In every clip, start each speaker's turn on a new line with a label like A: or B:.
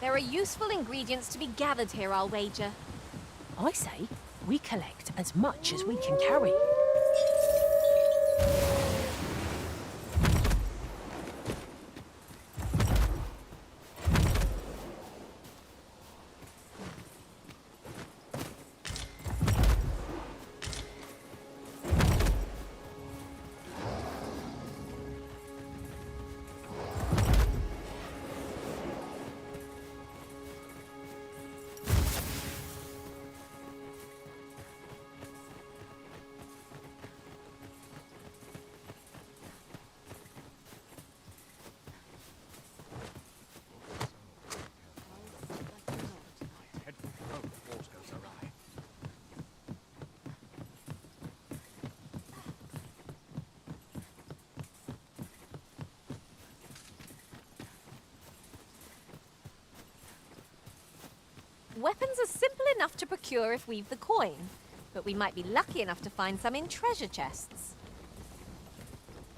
A: There are useful ingredients to be gathered here, I'll wager.
B: I say we collect as much as we can carry.
A: Weapons are simple enough to procure if we've the coin, but we might be lucky enough to find some in treasure chests.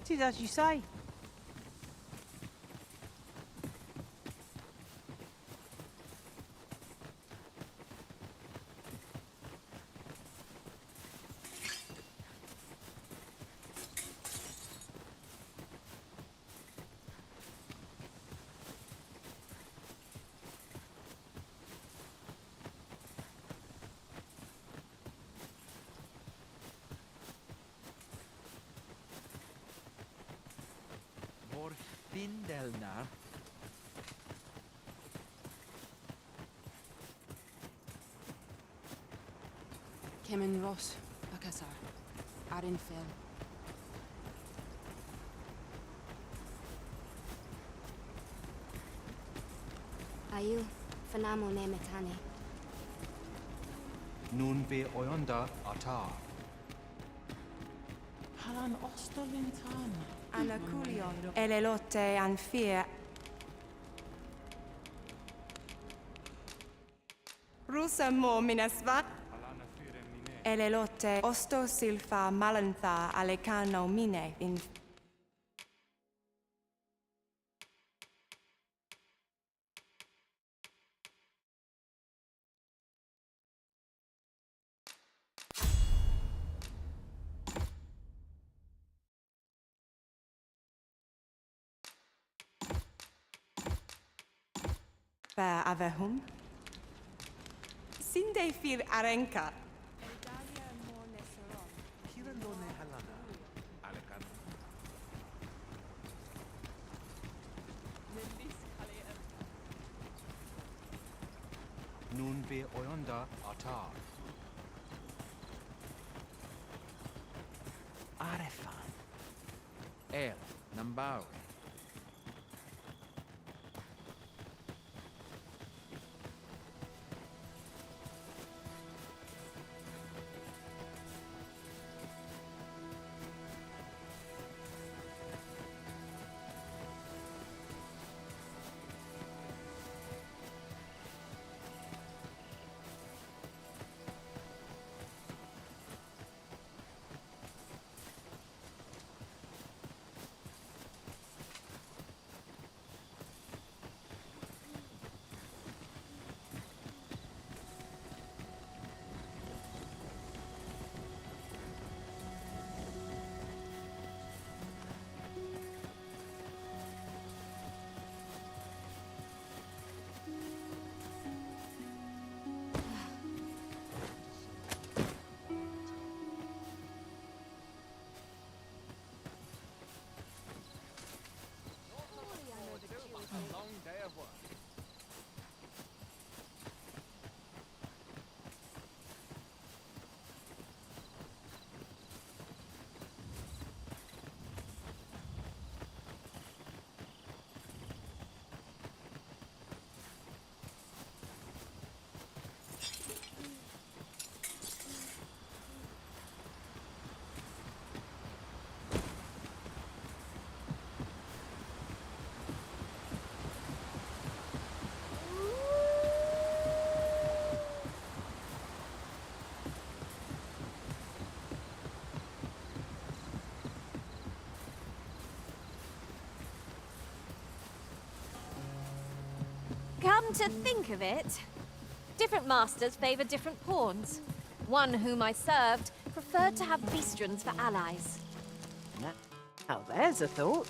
C: Tis as you say.
D: Findelna.
E: Kemen Ross, Bakasar, Arinfel.
F: Ayu, Fanamo Nemetani.
D: Nun ve oyonda atar.
C: Halan Ostolintan.
E: Anakulion. Elelote Anfir. Rusa mo minasvat. Elelote Osto Silfa Malantha Alecano Mine in. Ba avehum. Sinde fir arenka.
D: Kirandone halana. Alekan. Nun ve oyonda atar. Arefan. El Nambawi.
A: Come to think of it, different masters favor different pawns. One whom I served preferred to have beastrons for allies.
B: Now there's a thought.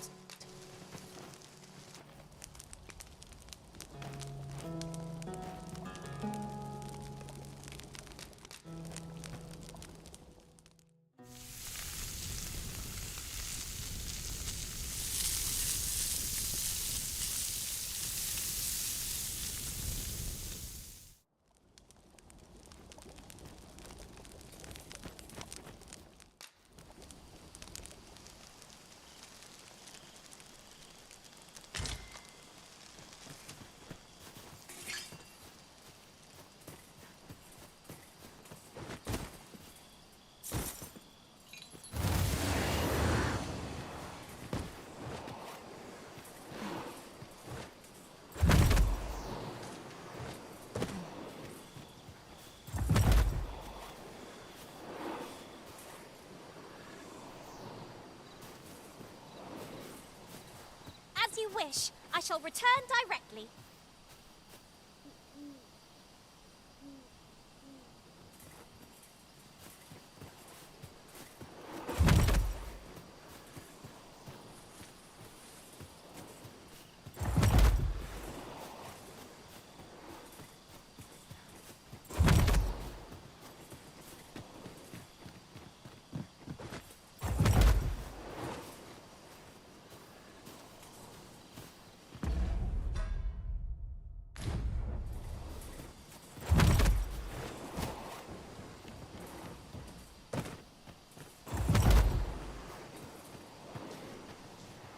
A: As you wish. I shall return directly.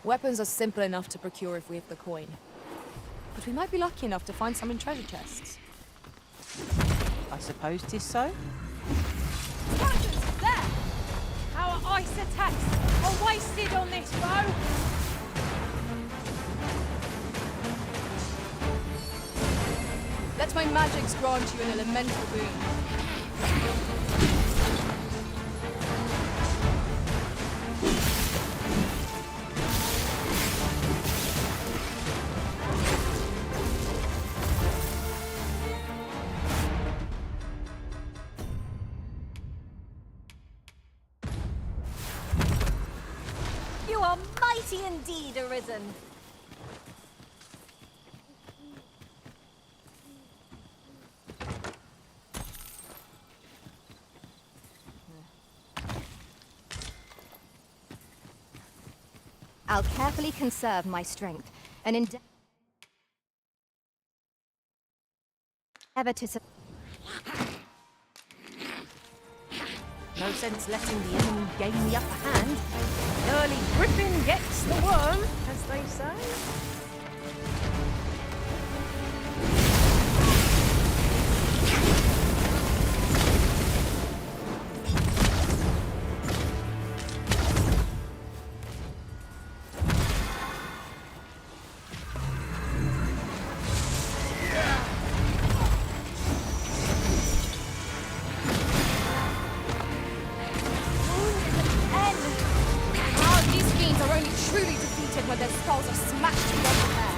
G: Weapons are simple enough to procure if we have the coin. But we might be lucky enough to find some in treasure chests.
C: I suppose 'tis so.
H: Spartans, there! Our ice attacks are wasted on this foe!
G: Let my magics grant you an elemental boon.
A: You are mighty indeed, Arisen.
F: I'll carefully conserve my strength and endeavor to
B: No sense letting the enemy gain the upper hand. Early griffin gets the worm, as they say.
G: These fiends are only truly defeated when their skulls are smashed beyond repair.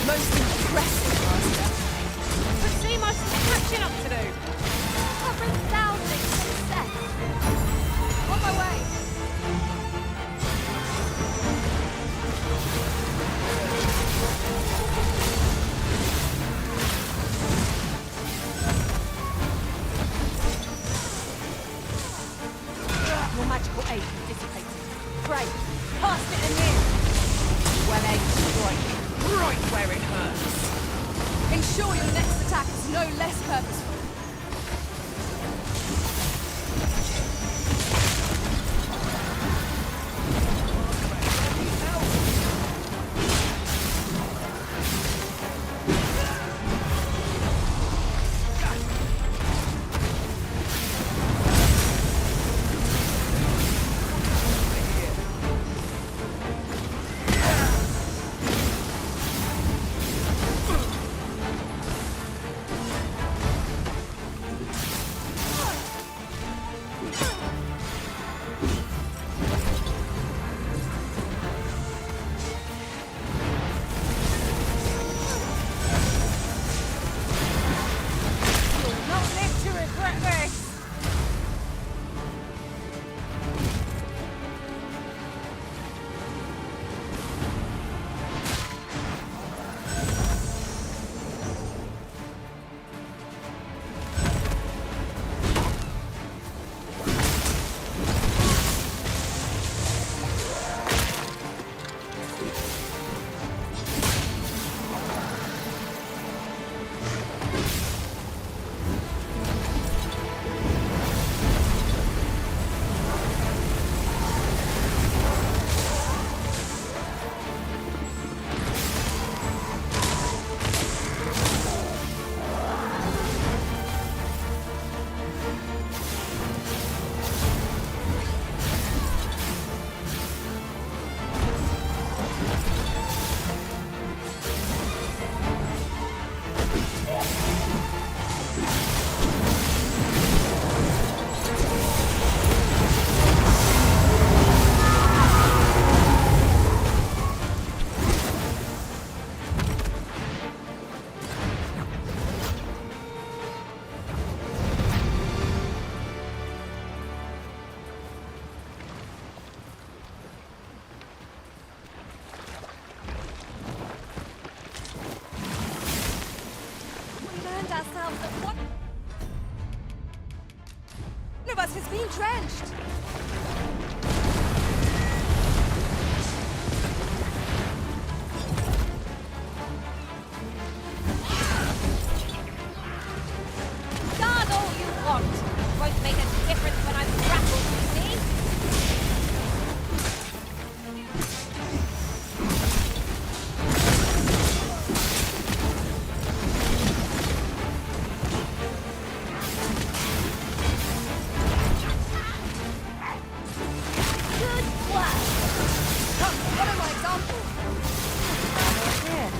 G: Most impressive, Master.
H: But seem I've some catching up to do!
A: A resounding success. On my way.
B: Your magical aid is dissipated.
H: Great! Cast it anew!
B: Well aimed strike. Right where it hurts.
G: Ensure your next attack is no less purposeful. drenched!
A: Guard all you want. Won't make a difference when I'm grappled, you see? Good work.
G: Come, follow my example!
B: Here.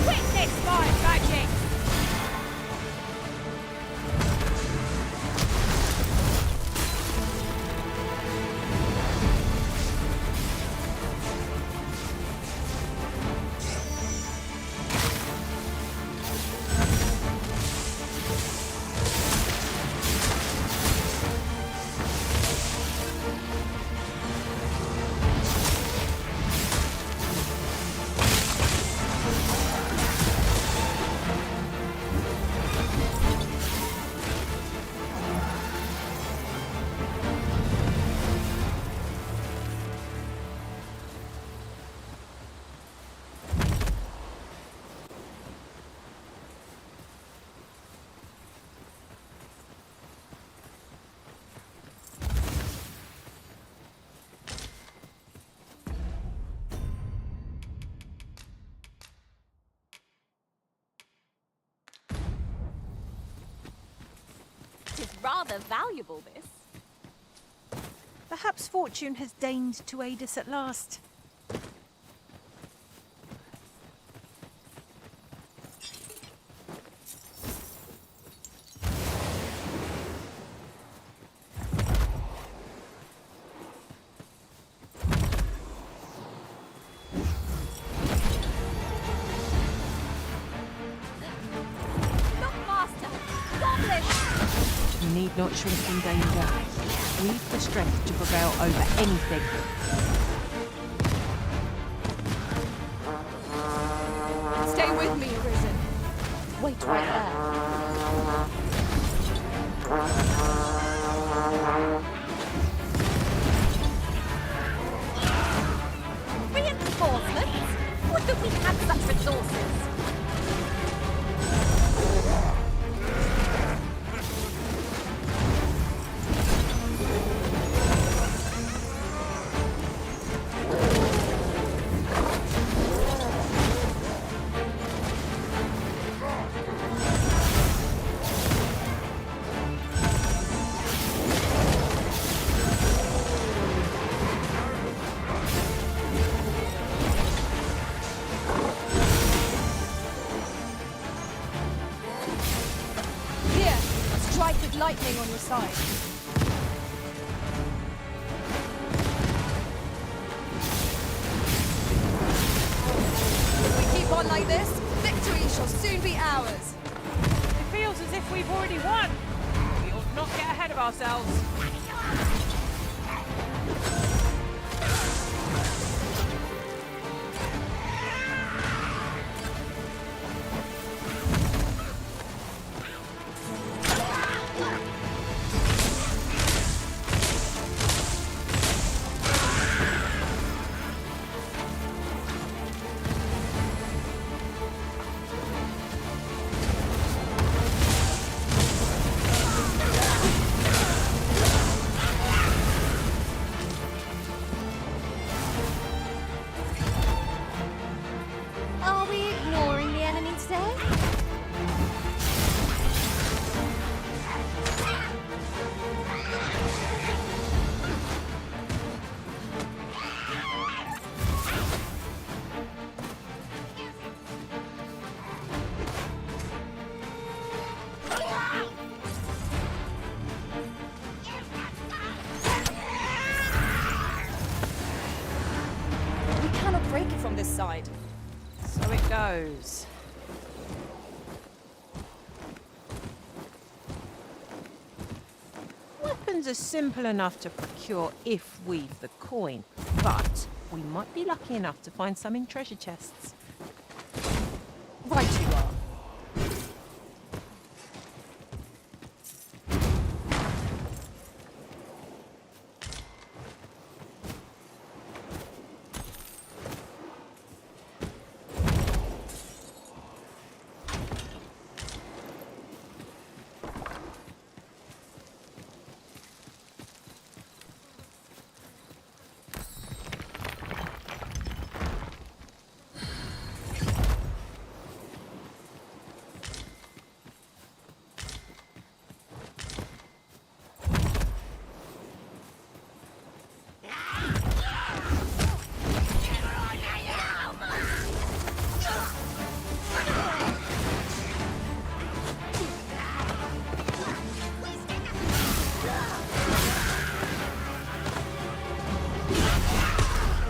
H: Witness my magic!
A: It is rather valuable, this.
B: Perhaps fortune has deigned to aid us at last.
A: Look, Master! Goblins!
B: You need not shrink in danger. We've the strength to prevail over anything.
G: Stay with me, Arisen. Wait right there.
A: Reinforcements? Would that we had such resources!
G: Here, strike with lightning on your side. If we keep on like this, victory shall soon be ours.
H: It feels as if we've already won. We ought not get ahead of ourselves.
G: break it from this side.
C: So it goes. Weapons are simple enough to procure if we've the coin, but we might be lucky enough to find some in treasure chests.
G: Right you are.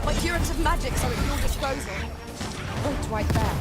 G: My curative magics are at your disposal. Wait right there.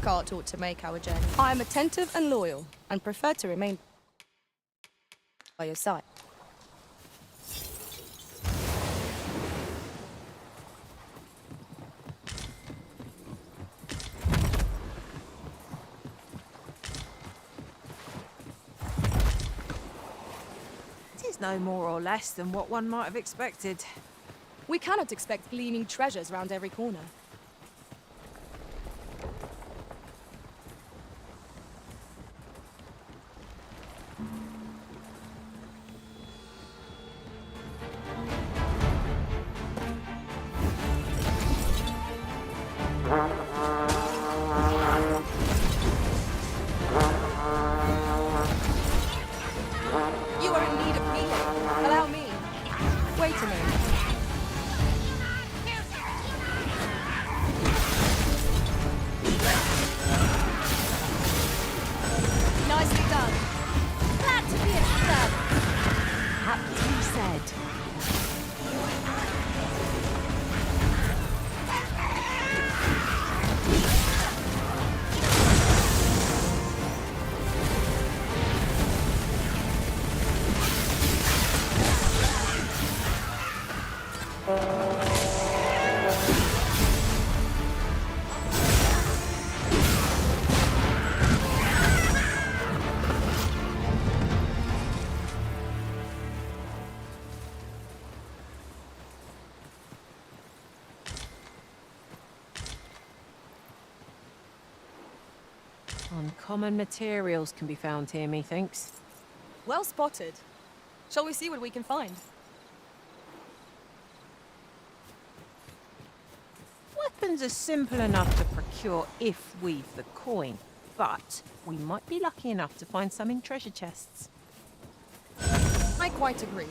G: Cart ought to make our journey. I am attentive and loyal, and prefer to remain by your side.
C: It is no more or less than what one might have expected.
G: We cannot expect gleaming treasures round every corner. You are in need of healing. Allow me. Wait a minute.
C: Uncommon materials can be found here, methinks.
G: Well spotted. Shall we see what we can find?
C: Weapons are simple enough to procure if we've the coin, but we might be lucky enough to find some in treasure chests.
G: I quite agree.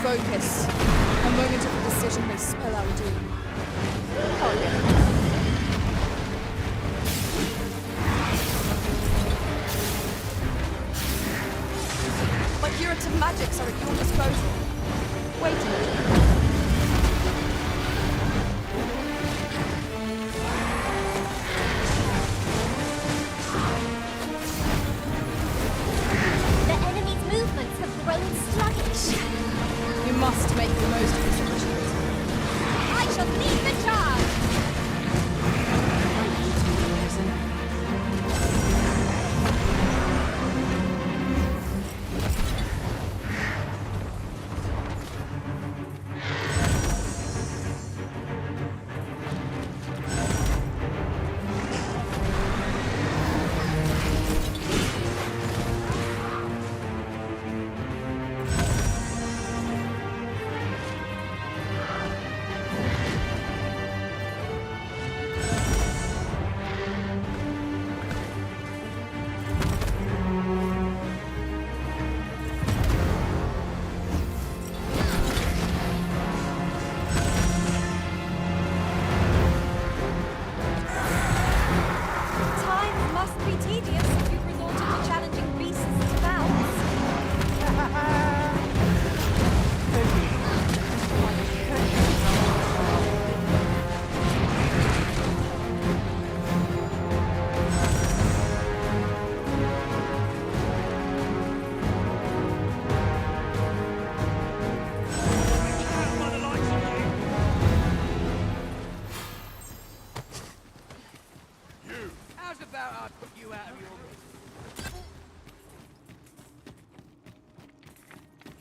G: Focus. A moment of indecision may spell our doom. My curative magics are at your disposal. Wait a minute.
A: The enemy's movements have grown sluggish.
G: You must make the most of this opportunity.
A: I shall lead the charge!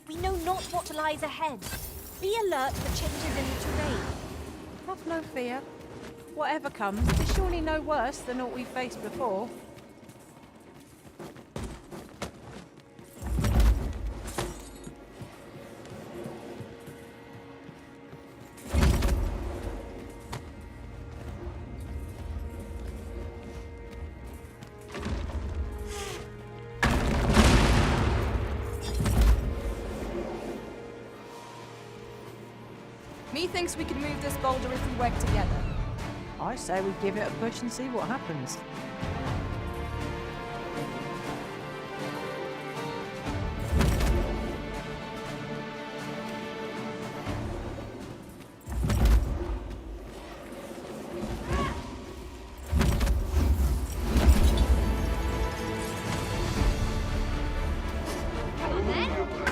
A: We know not what lies ahead. Be alert for changes in the terrain.
C: Have no fear. Whatever comes, it is surely no worse than what we faced before.
G: thinks we can move this boulder if we work together?
C: I say we give it a push and see what happens.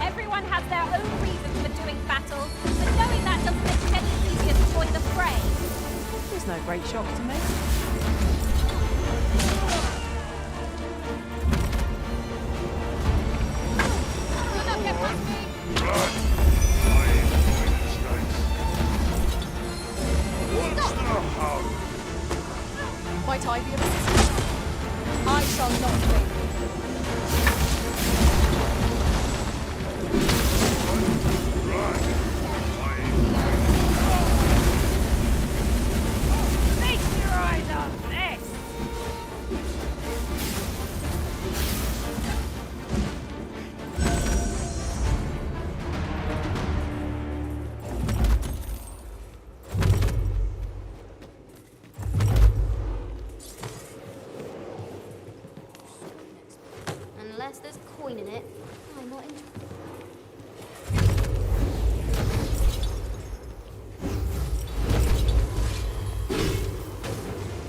A: Everyone has their own reasons for doing battle, but knowing that doesn't make it any easier to join the fray.
C: There's no great shock to me.
H: You'll not get past me.
G: Might I be of assistance? I shall not fail.
B: Feast your eyes on this!
I: Unless there's coin in it, I'm not interested.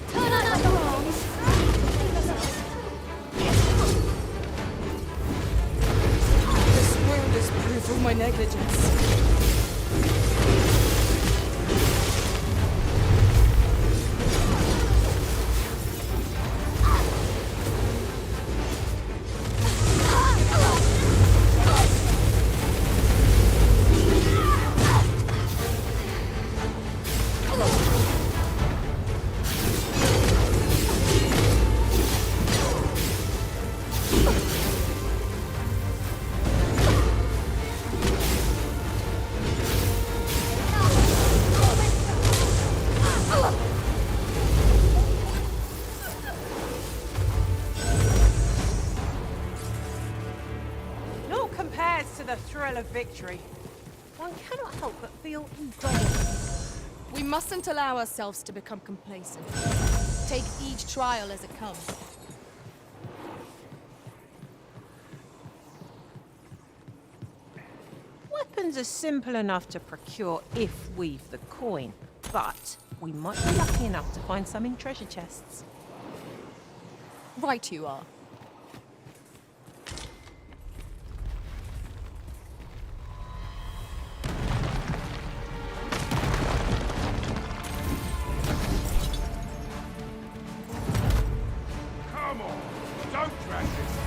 I: Turn out like the wrongs.
G: This wound is proof of my negligence.
C: Naught compares to the thrill of victory. One cannot help but feel indulged.
G: We mustn't allow ourselves to become complacent. Take each trial as it comes.
C: Weapons are simple enough to procure if we've the coin, but we might be lucky enough to find some in treasure chests.
G: Right you are.
D: Come on, don't drag this.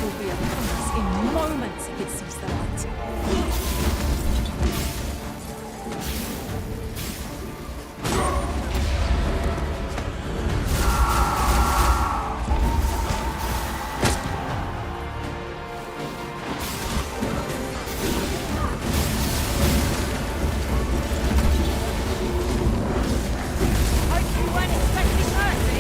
B: will be upon us in moments if it sees the light.
H: Hope you weren't expecting mercy.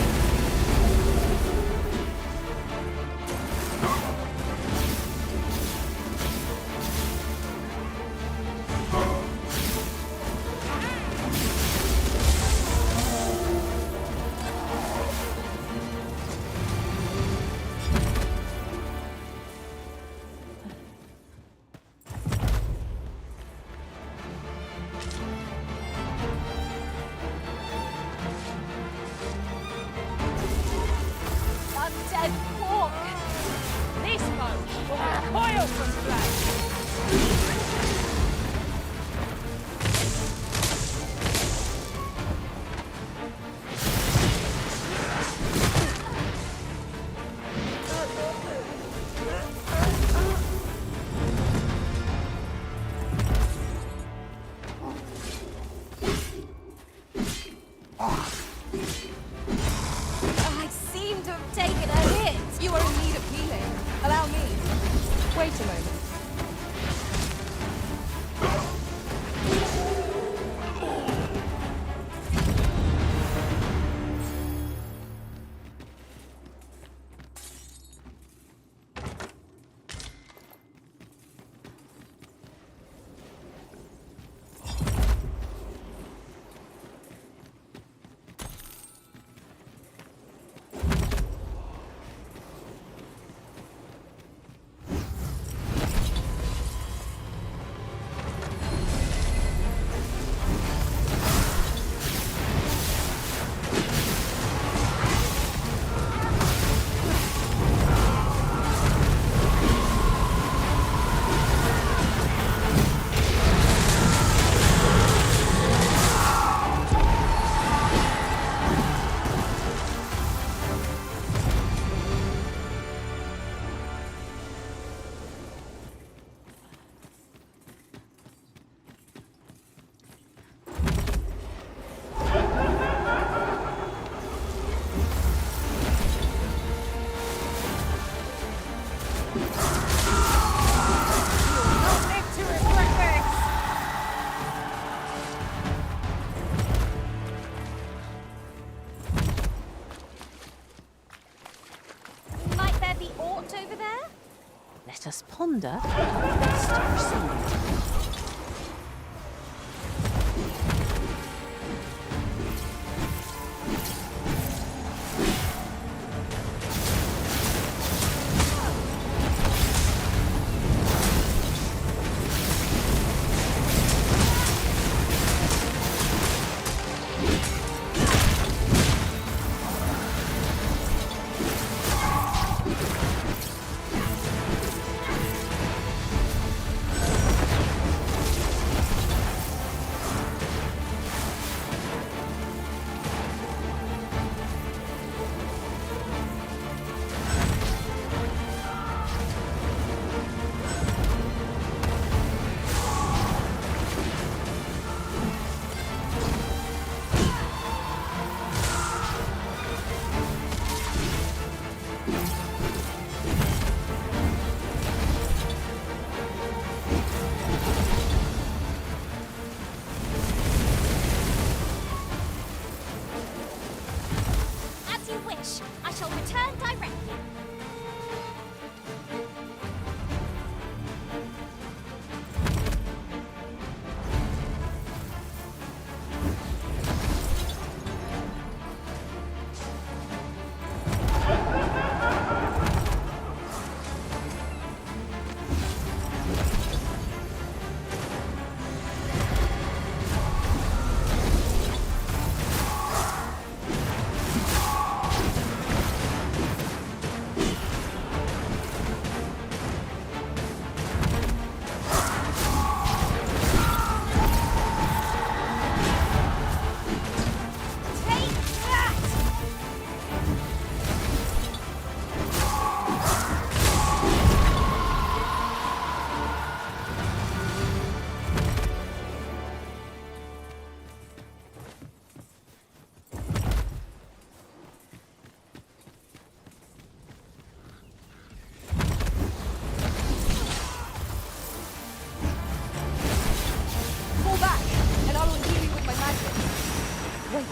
A: Undead pork!
H: This boat will recoil from flesh.
A: I seem to have taken a hit.
G: You are in need of healing. Allow me. Wait a moment.
H: Not live to regret this.
A: Might there be aught over there?
C: Let us ponder how best to proceed.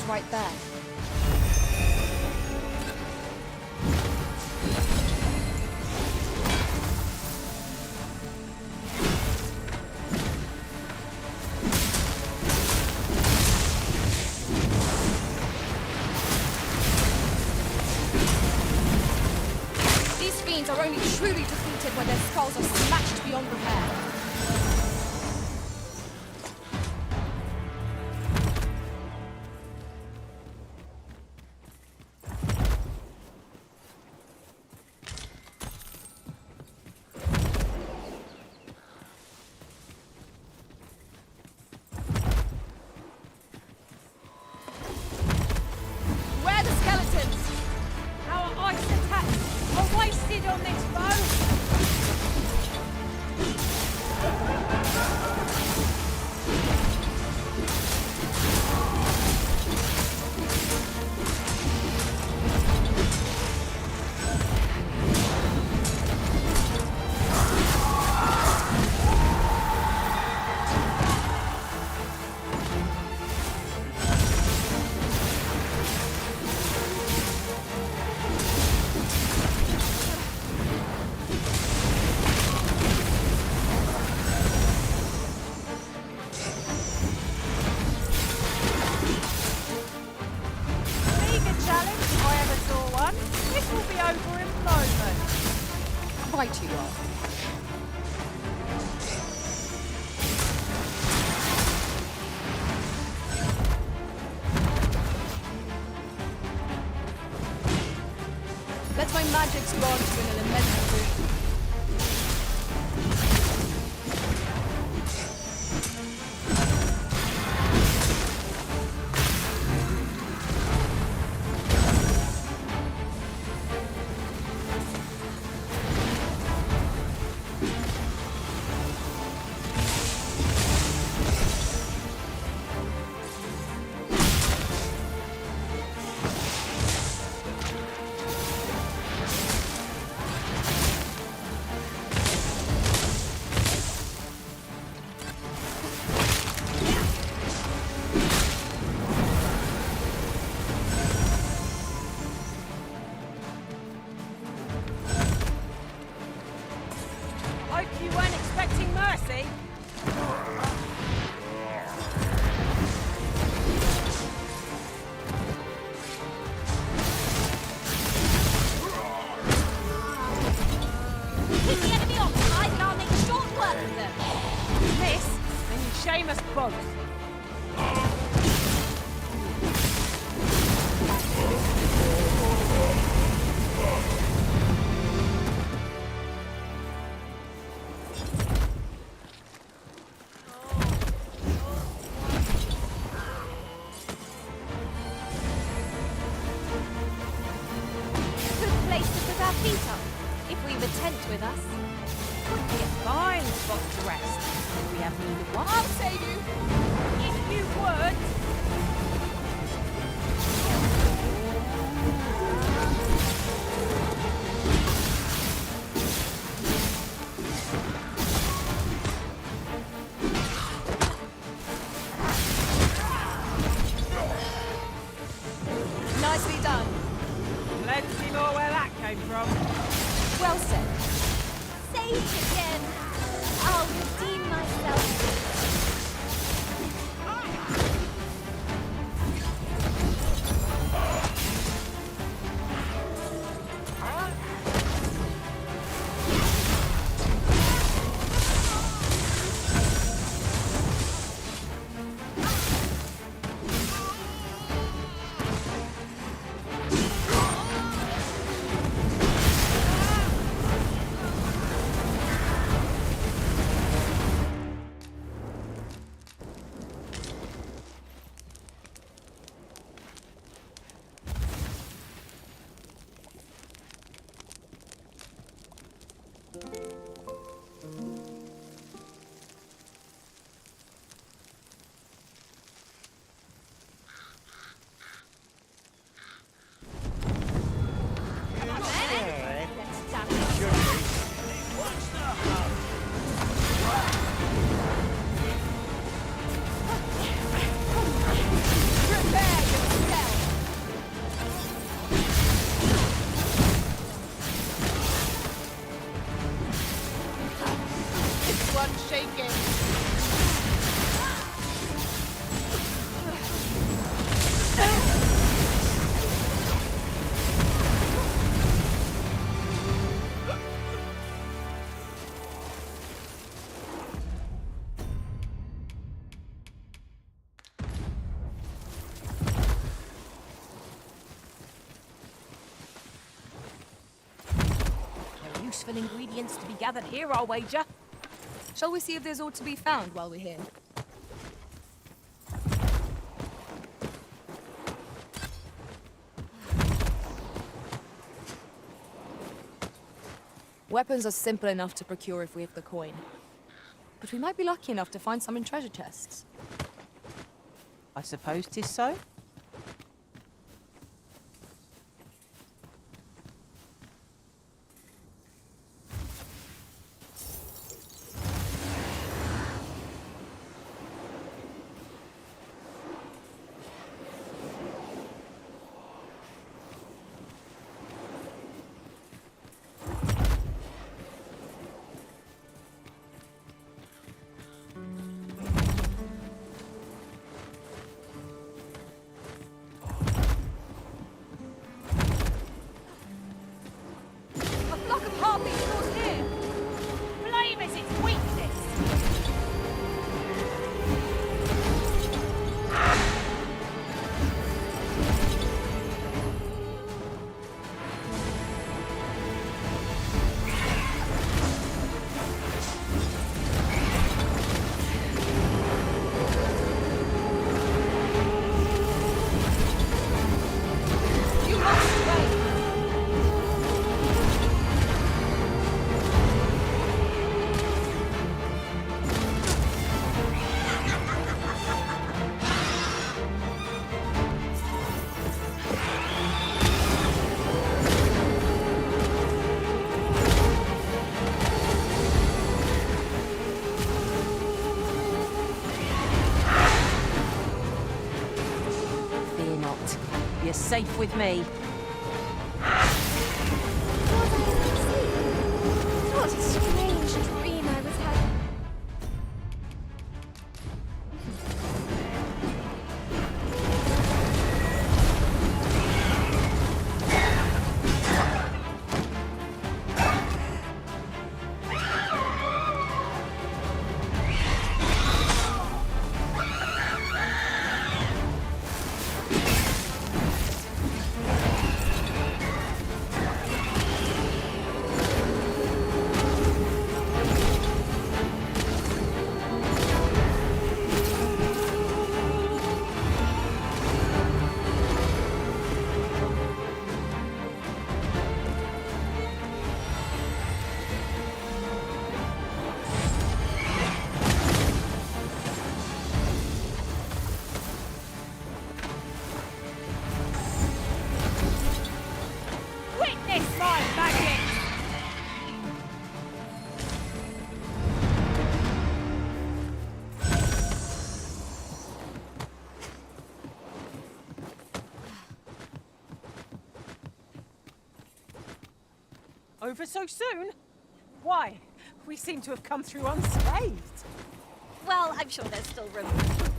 G: right there. These fiends are only truly defeated when their skulls are smashed beyond repair.
H: Where are the skeletons? Our ice attacks are wasted on this bow. Mega challenge if I ever saw one. This will be over in a moment.
G: Right you are. Let my magics launch you in an immense dream.
H: Hope you weren't expecting mercy.
A: Keep the enemy occupied and I'll make short work of them.
H: Miss, and you shame us both.
A: Good place to put our feet up, if we've a tent with us.
H: Would be a fine spot to rest. If we have need of one.
G: I'll save you!
H: If you would.
G: Nicely done.
H: Plenty more where that came from.
G: Well said.
A: Say it again. I'll redeem myself.
B: shaking.
C: No useful ingredients to be gathered here, I'll wager.
G: Shall we see if there's aught to be found while we're here? Weapons are simple enough to procure if we have the coin. But we might be lucky enough to find some in treasure chests.
C: I suppose 'tis so.
H: A flock of harpies draws near. Flame is its weakness. You must wait.
C: Fear not. You're safe with me.
A: What a strange dream I was having.
H: Witness my magic!
C: Over so soon? Why? We seem to have come through unscathed.
A: Well, I'm sure there's still room for improvement.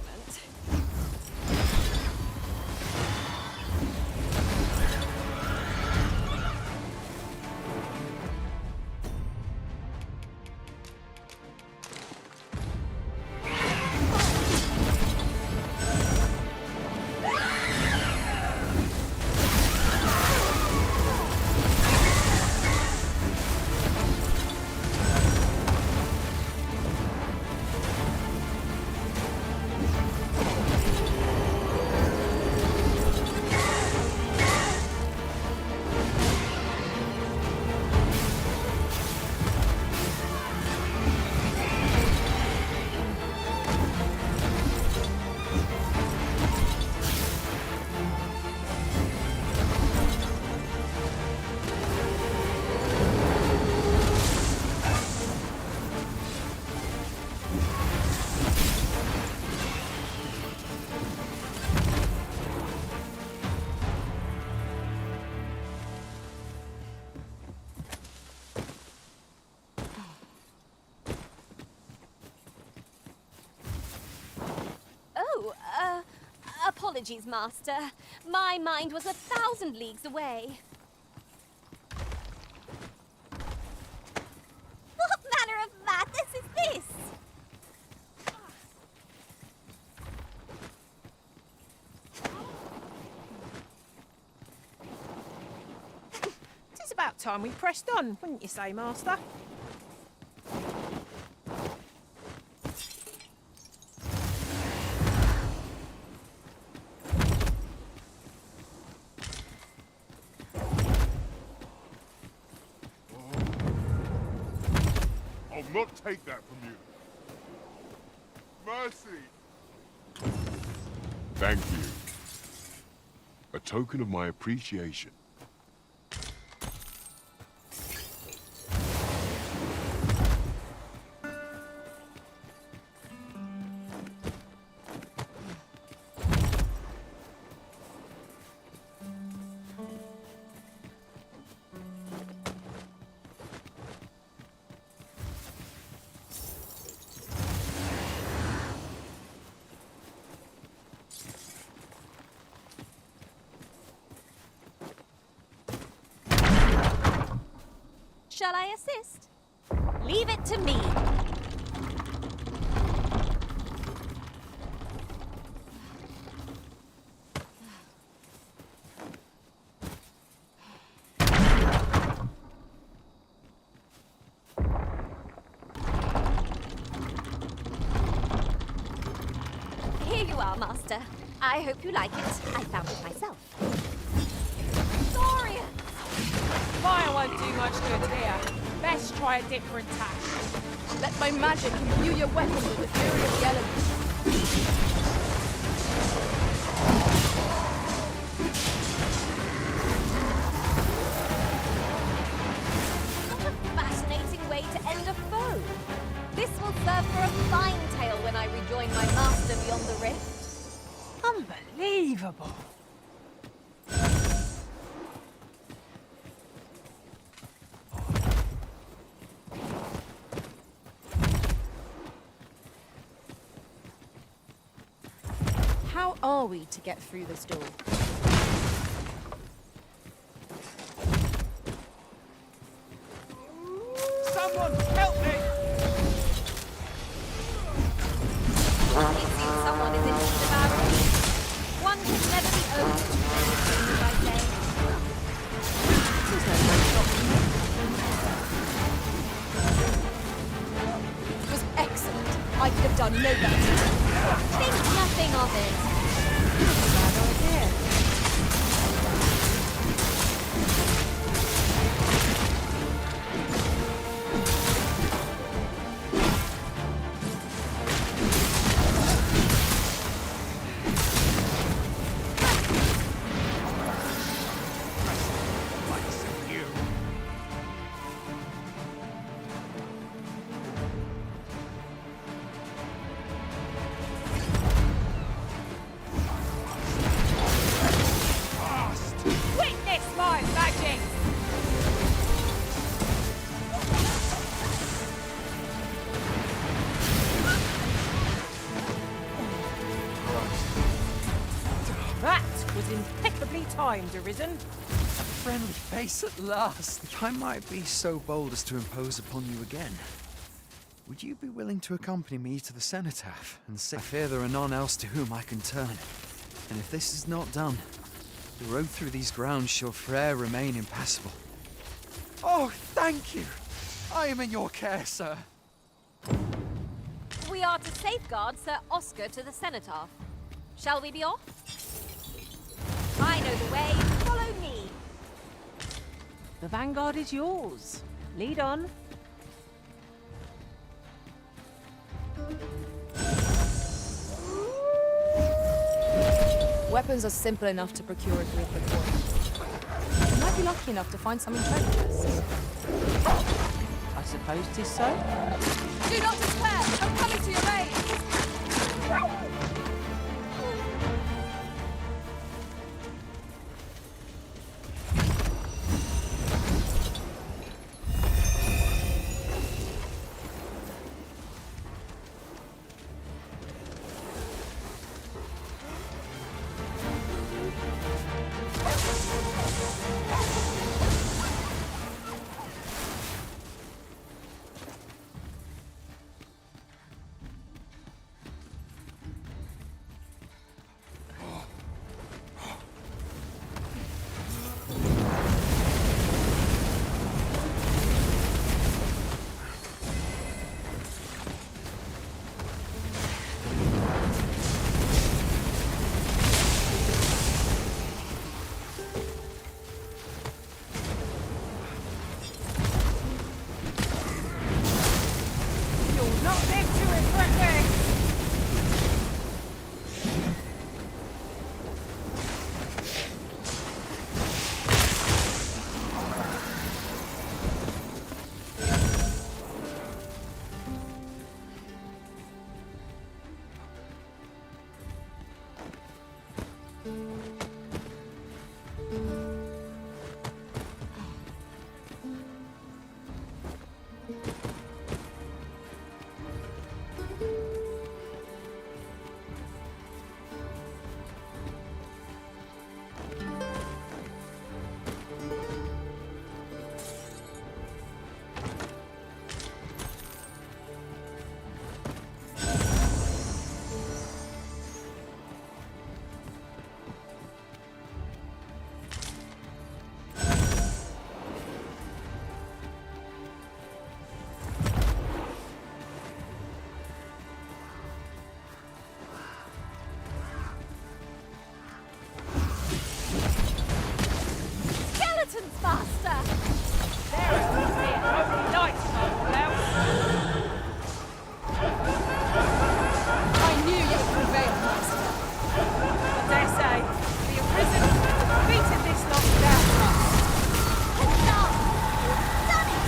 A: Apologies, Master. My mind was 1,000 leagues away. What manner of madness is this?
C: It's about time we pressed on, wouldn't you say, Master?
D: I'll not take that from you. Mercy! Thank you. A token of my appreciation.
A: Shall I assist? Leave it to me. Here you are, Master. I hope you like it. I found it myself. Glorious!
B: Fire won't do much good here. Best try a different tack.
G: Let my magic imbue your weapon with the fury of the elements.
A: What a fascinating way to end a foe. This will serve for a fine tale when I rejoin my master beyond the rift.
C: Unbelievable.
G: How are we to get through this door?
C: Someone help me!
A: It seems someone is in need of our aid. One can never be owed to anything, as I say.
G: It was excellent. I could have done no better.
A: Think nothing of it.
B: Witness my magic!
C: That was impeccably timed, Arisen.
J: Friendly face at last. If I might be so bold as to impose upon you again, would you be willing to accompany me to the cenotaph and say, I fear there are none else to whom I can turn, and if this is not done, the road through these grounds shall fore'er remain impassable. Oh, thank you! I am in your care, sir.
A: We are to safeguard Sir Oscar to the cenotaph. Shall we be off? I know the way. Follow me.
C: The vanguard is yours. Lead on.
G: Weapons are simple enough to procure if we have the coin. We might be lucky enough to find some in treasure chests.
C: I suppose 'tis so.
G: Do not despair! I'm coming to your aid!
B: Not live to regret this!
A: Skeletons, Master!
B: There it is, here. Nice one, Klaus.
G: I knew you would prevail, Master.
B: I dare say, we have risen, beaten this lot without us.
A: Enough! Done it!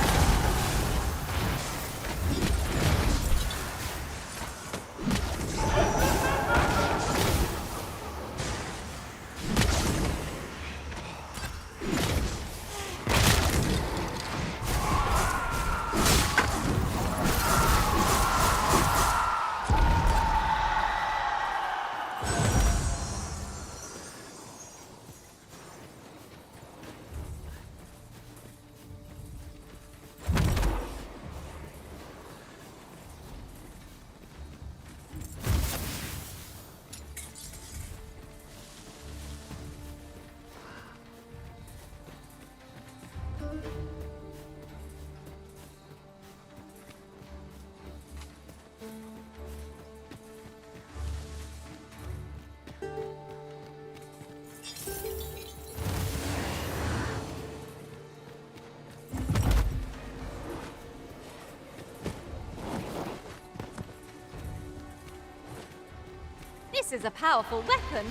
A: This is a powerful weapon.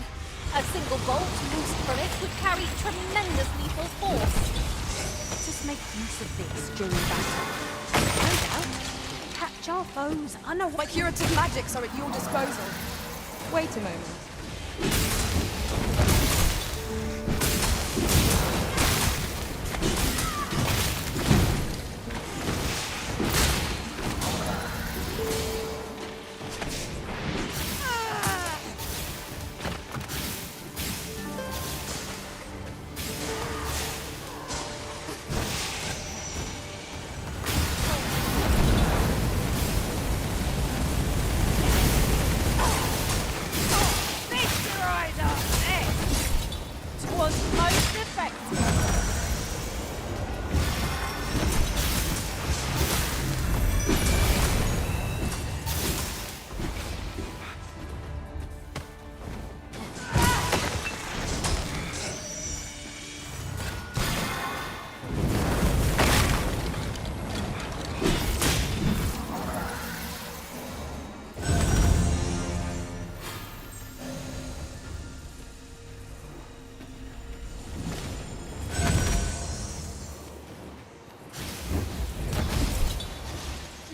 A: A single bolt loosed from it would carry tremendous lethal force.
B: Let us make use of this during battle. No doubt, catch our foes unaware.
G: My curative magics are at your disposal. Wait a moment.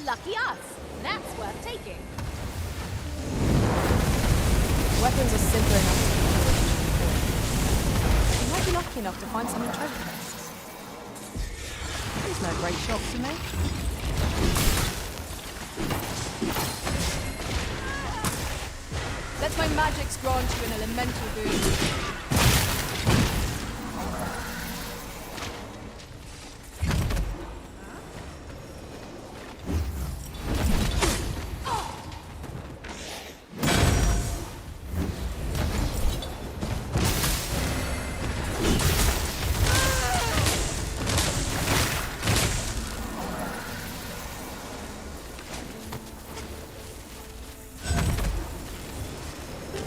A: Lucky us. That's worth taking.
G: Weapons are simple enough to you might be lucky enough to find some in treasure chests.
B: It's no great shock to me.
G: Let my magics grant you an elemental boon.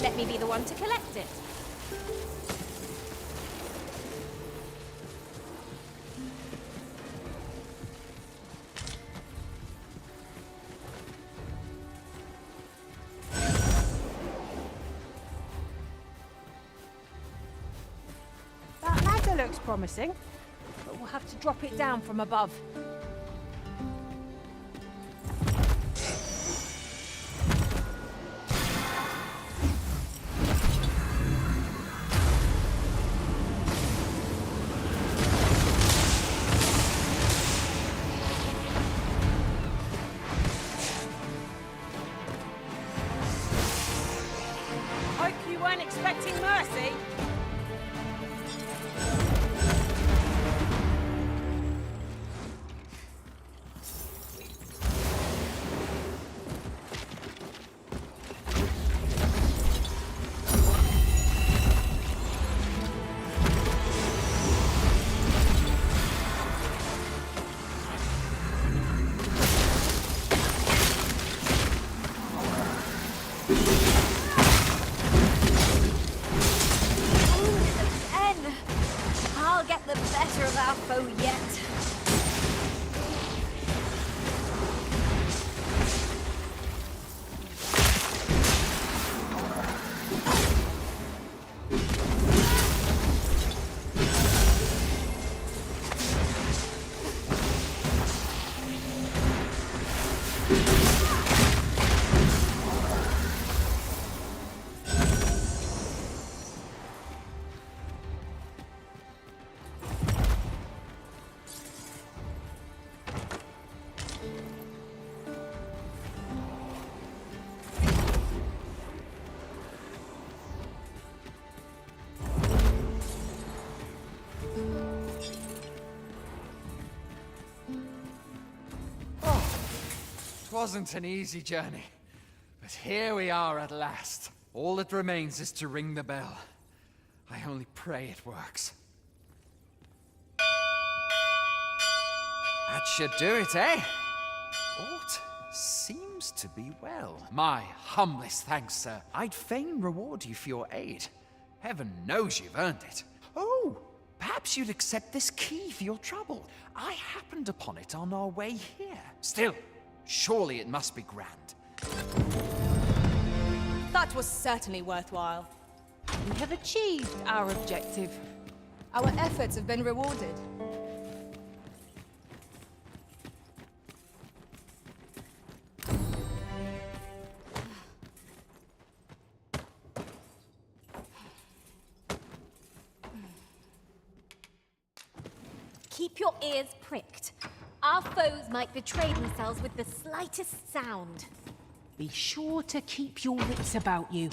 A: Let me be the one to collect it.
C: looks promising, but we'll have to drop it down from above. Hope you weren't expecting mercy.
A: Again! I'll get the better of our foe yet.
J: It wasn't an easy journey, but here we are at last. All that remains is to ring the bell. I only pray it works. That should do it, eh? Aught seems to be well. My humblest thanks, sir. I'd fain reward you for your aid. Heaven knows you've earned it. Oh, perhaps you'd accept this key for your trouble. I happened upon it on our way here. Still, surely it must be grand.
G: That was certainly worthwhile.
C: We have achieved our objective.
G: Our efforts have been rewarded.
A: Keep your ears pricked. Our foes might betray themselves with the slightest sound.
C: Be sure to keep your wits about you.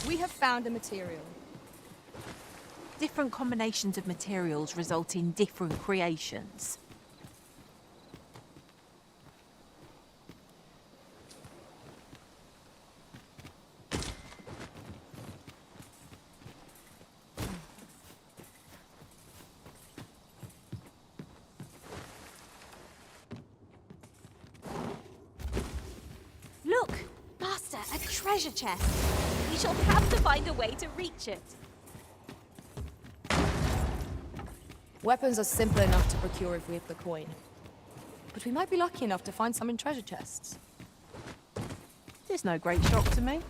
G: We have found a material.
C: Different combinations of materials result in different creations.
A: Look! Master, a treasure chest! We shall have to find a way to reach it.
G: Weapons are simple enough to procure if we have the coin. But we might be lucky enough to find some in treasure chests.
C: There's no great shock to me.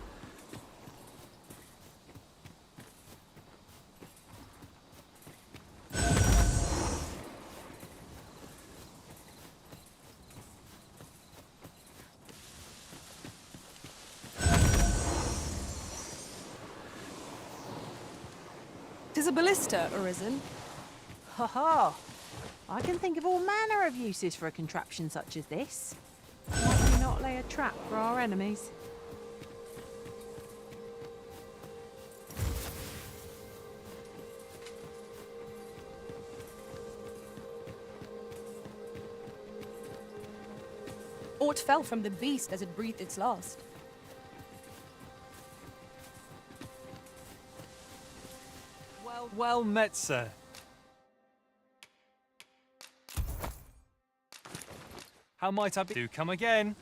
G: Tis a ballista, Arisen.
C: Ha ha! I can think of all manner of uses for a contraption such as this. Might we not lay a trap for our enemies?
G: Aught fell from the beast as it breathed its last.
K: Well met, sir. How might I be? Do come again.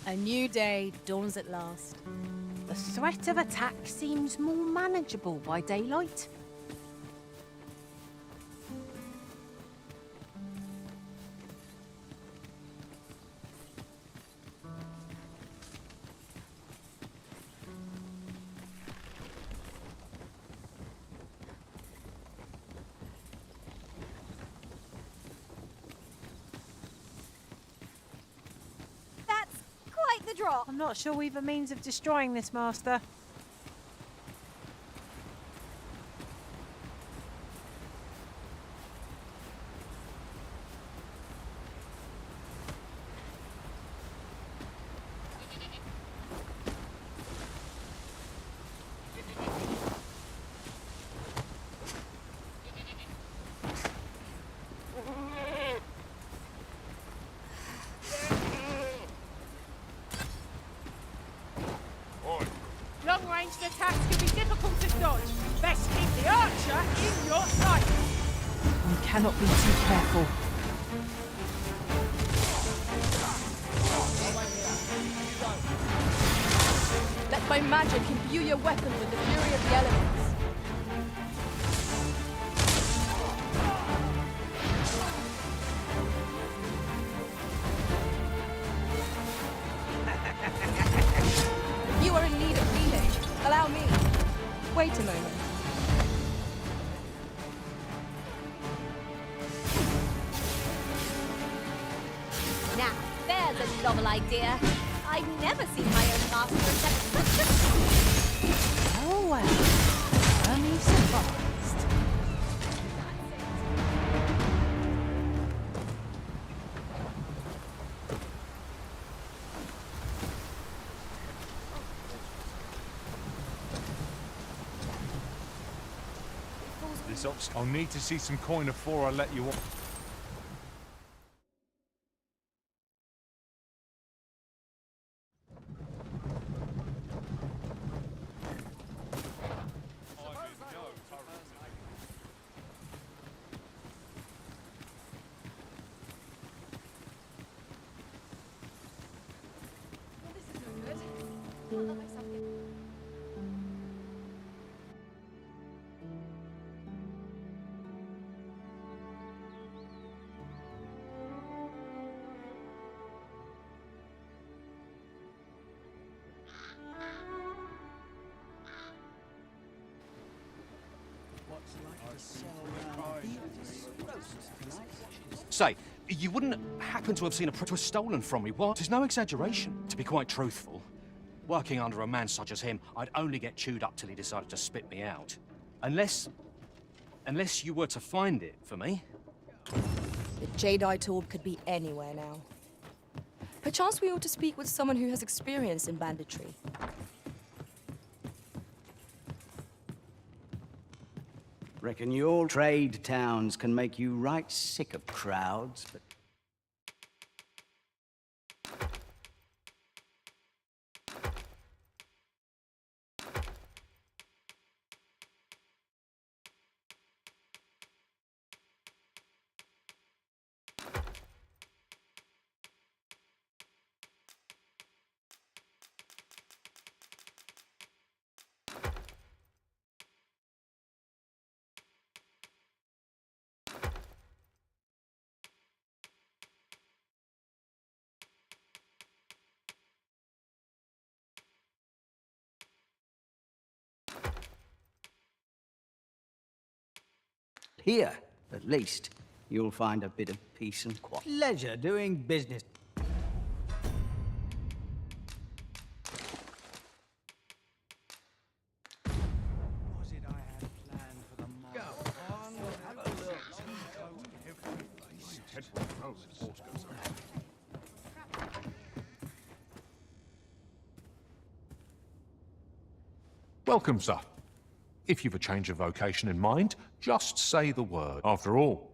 G: A new day dawns at last.
C: The threat of attack seems more manageable by daylight.
A: The drop.
C: I'm not sure we've a means of destroying this, Master.
H: Long-ranged attacks can be difficult to dodge. Best keep the archer in your sight.
C: We cannot be too careful.
G: Let my magic imbue your weapon with the fury of the elements. If you are in need of healing, allow me. Wait a moment.
A: Now, there's a novel idea. I've never seen my own master except...
C: Oh well. Only surprised.
K: I'll need to see some coin before I let you off.
L: Say, you wouldn't happen to have seen a print was stolen from me, what? There's no exaggeration. To be quite truthful, working under a man such as him, I'd only get chewed up till he decided to spit me out. Unless you were to find it for me.
G: The jadeite orb could be anywhere now. Perchance we ought to speak with someone who has experience in banditry.
M: Reckon your trade towns can make you right sick of crowds, but... Here, at least, you'll find a bit of peace and quiet. Pleasure doing business.
K: Welcome, sir. If you've a change of vocation in mind, just say the word. After all,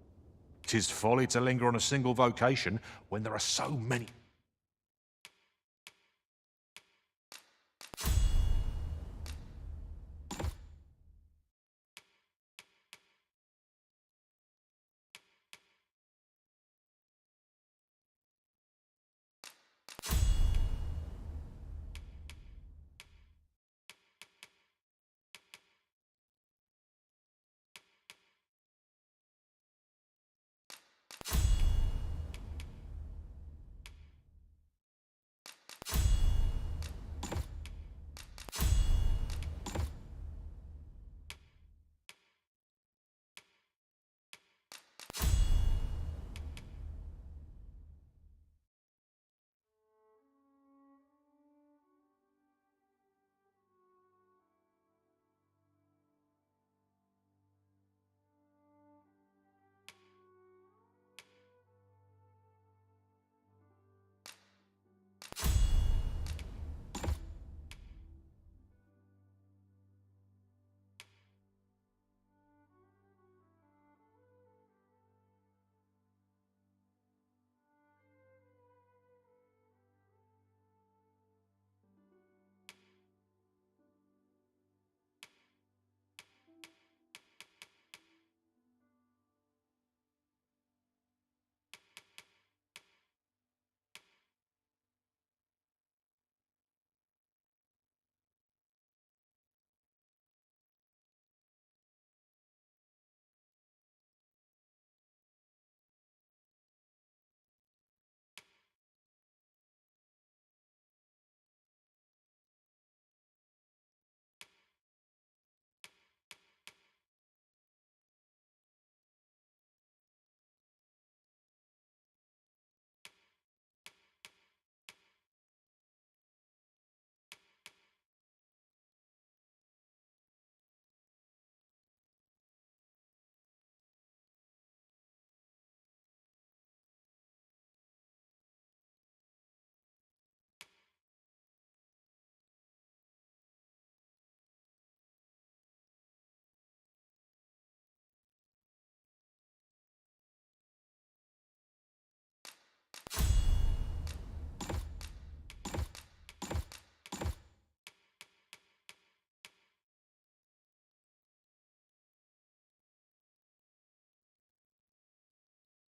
K: 'tis folly to linger on a single vocation when there are so many.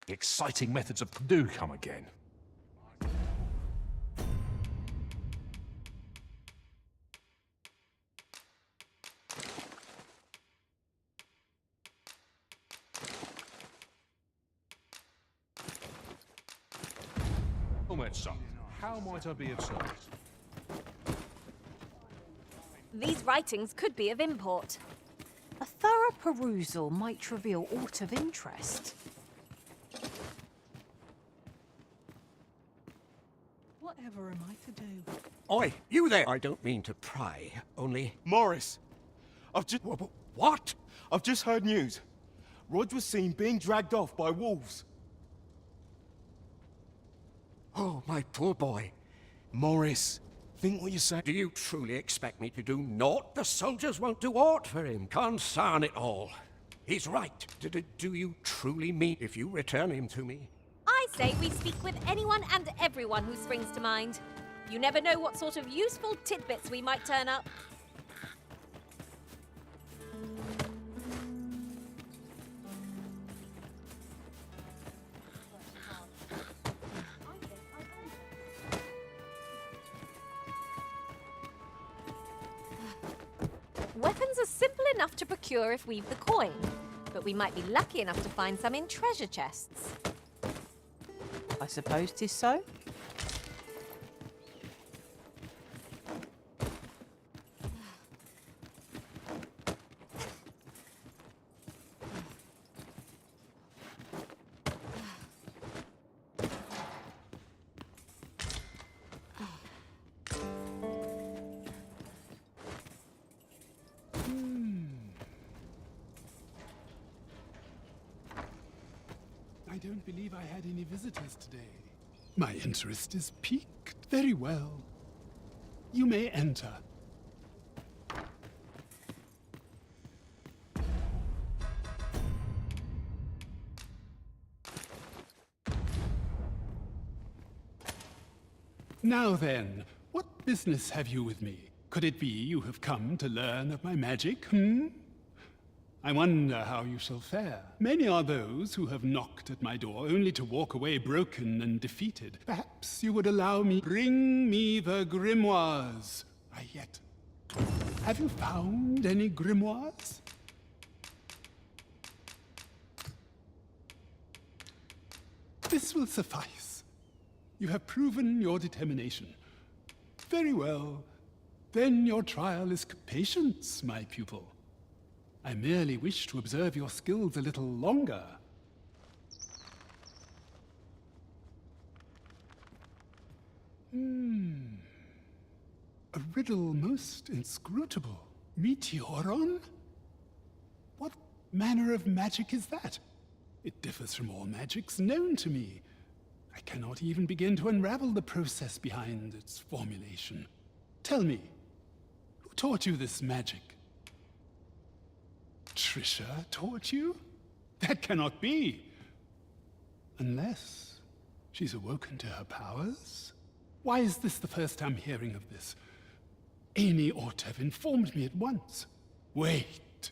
K: Exciting methods of do come again. Son, how might I be of service?
A: These writings could be of import. A
B: thorough perusal might reveal aught of interest.
N: Whatever am I to do?
O: Oi, you there! I don't mean to pry, only...
P: Morris, I've just...
O: What?
P: I've just heard news. Rod was seen being dragged off by wolves.
O: Oh, my poor boy.
P: Morris, think what you're saying.
O: Do you truly expect me to do naught? The soldiers won't do aught for him. Concern it all. He's right. Do you truly mean if you return him to me?
A: I say we speak with anyone and everyone who springs to mind. You never know what sort of useful tidbits we might turn up. Weapons are simple enough to procure if we've the coin, but we might be lucky enough to find some in treasure chests.
C: I suppose 'tis so.
N: I don't believe I had any visitors today. My interest is piqued. Very well. You may enter. Now then, what business have you with me? Could it be you have come to learn of my magic, I wonder how you shall fare. Many are those who have knocked at my door only to walk away broken and defeated. Perhaps you would allow me... Bring me the grimoires. Yet. Have you found any grimoires? This will suffice. You have proven your determination. Very well. Then your trial is patience, my pupil. I merely wish to observe your skills a little longer. A riddle most inscrutable. Meteoron? What manner of magic is that? It differs from all magics known to me. I cannot even begin to unravel the process behind its formulation. Tell me, who taught you this magic? Trisha taught you? That cannot be. Unless she's awoken to her powers? Why is this the first I'm hearing of this? Amy ought to have informed me at once. Wait.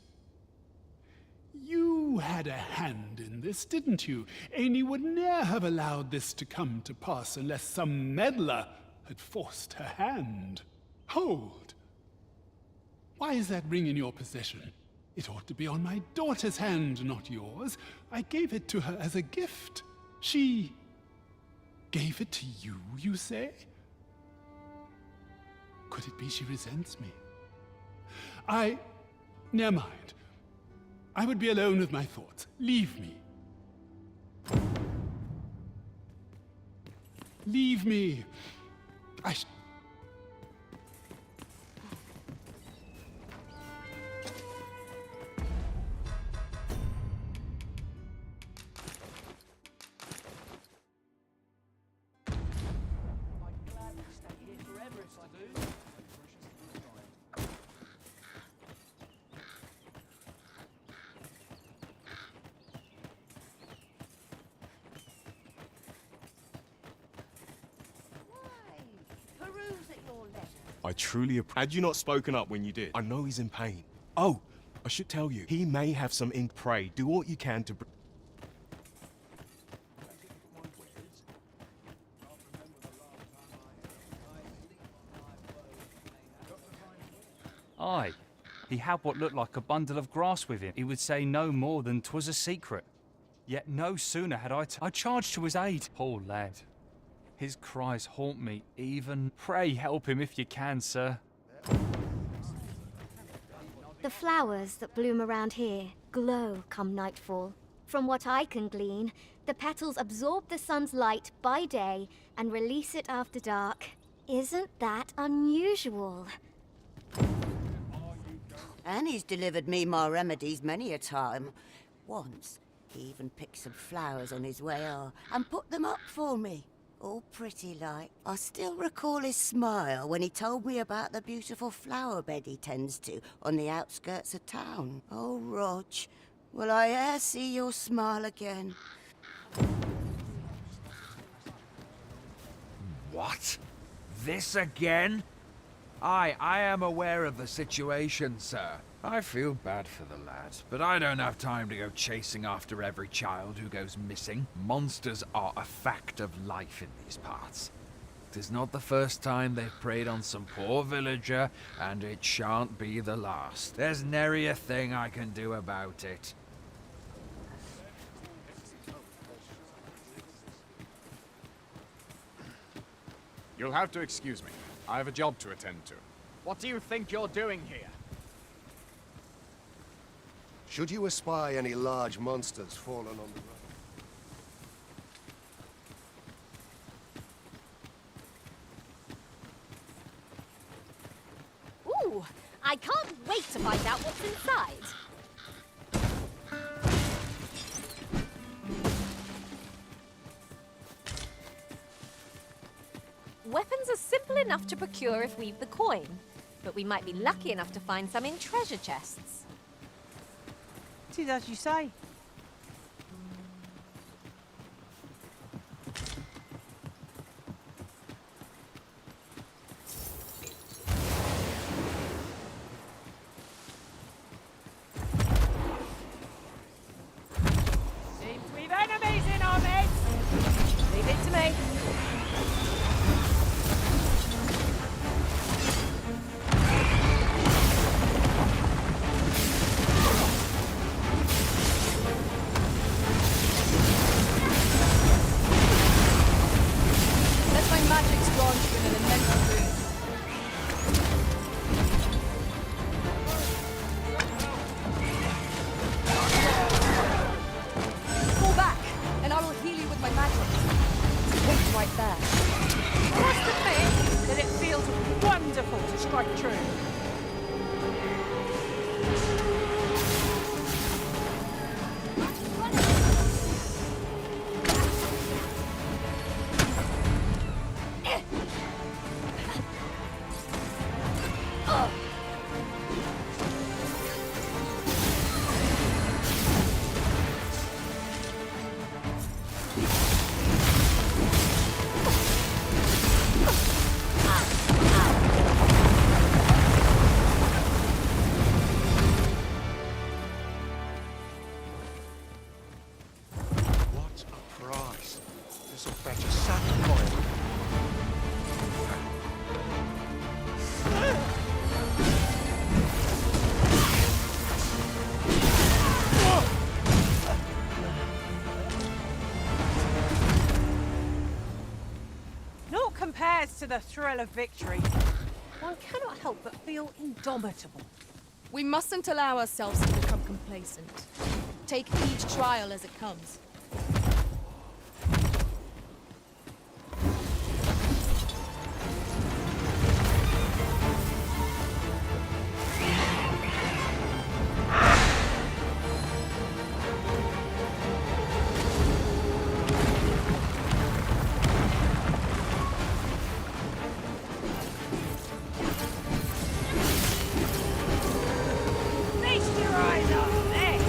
N: You had a hand in this, didn't you? Amy would ne'er have allowed this to come to pass unless some meddler had forced her hand. Hold. Why is that ring in your possession? It ought to be on my daughter's hand, not yours. I gave it to her as a gift. She gave it to you, you say? Could it be she resents me? Never mind. I would be alone with my thoughts. Leave me. Leave me.
P: I truly Had you not spoken up when you did, I know he's in pain. Oh, I should tell you, he may have some ink. Pray, do what you can to...
Q: Aye, he had what looked like a bundle of grass with him. He would say no more than 'twas a secret. Yet no sooner had I charged to his aid. Poor lad. His cries haunt me even. Pray help him if you can, sir.
I: The flowers that bloom around here glow come nightfall. From what I can glean, the petals absorb the sun's light by day and release it after dark. Isn't that unusual?
R: Annie's delivered me my remedies many a time. Once, he even picked some flowers on his way and put them up for me. All pretty like. I still recall his smile when he told me about the beautiful flower bed he tends to on the outskirts of town. Oh, Rog, will I e'er see your smile again?
J: What? This again? I am aware of the situation, sir. I feel bad for the lad, but I don't have time to go chasing after every child who goes missing. Monsters are a fact of life in these parts. It is not the first time they've preyed on some poor villager, and it shan't be the last. There's nary a thing I can do about it.
S: You'll have to excuse me. I have a job to attend to.
T: What do you think you're doing here?
U: Should you espy any large monsters fallen on the road?
A: Ooh, I can't wait to find out what's inside. Weapons are simple enough to procure if we've the coin, but we might be lucky enough to find some in treasure chests.
C: It is as you say.
H: Seems we've enemies in our midst!
A: Leave it to me.
G: Fall back, and I will heal you with my magic. Wait right there.
C: What's the thing that it feels wonderful to strike true?
K: What a price. This'll fetch a sack coin.
C: Naught compares to the thrill of victory. One cannot help but feel indomitable.
G: We mustn't allow ourselves to become complacent. Take each trial as it comes.
H: Feast your eyes on this!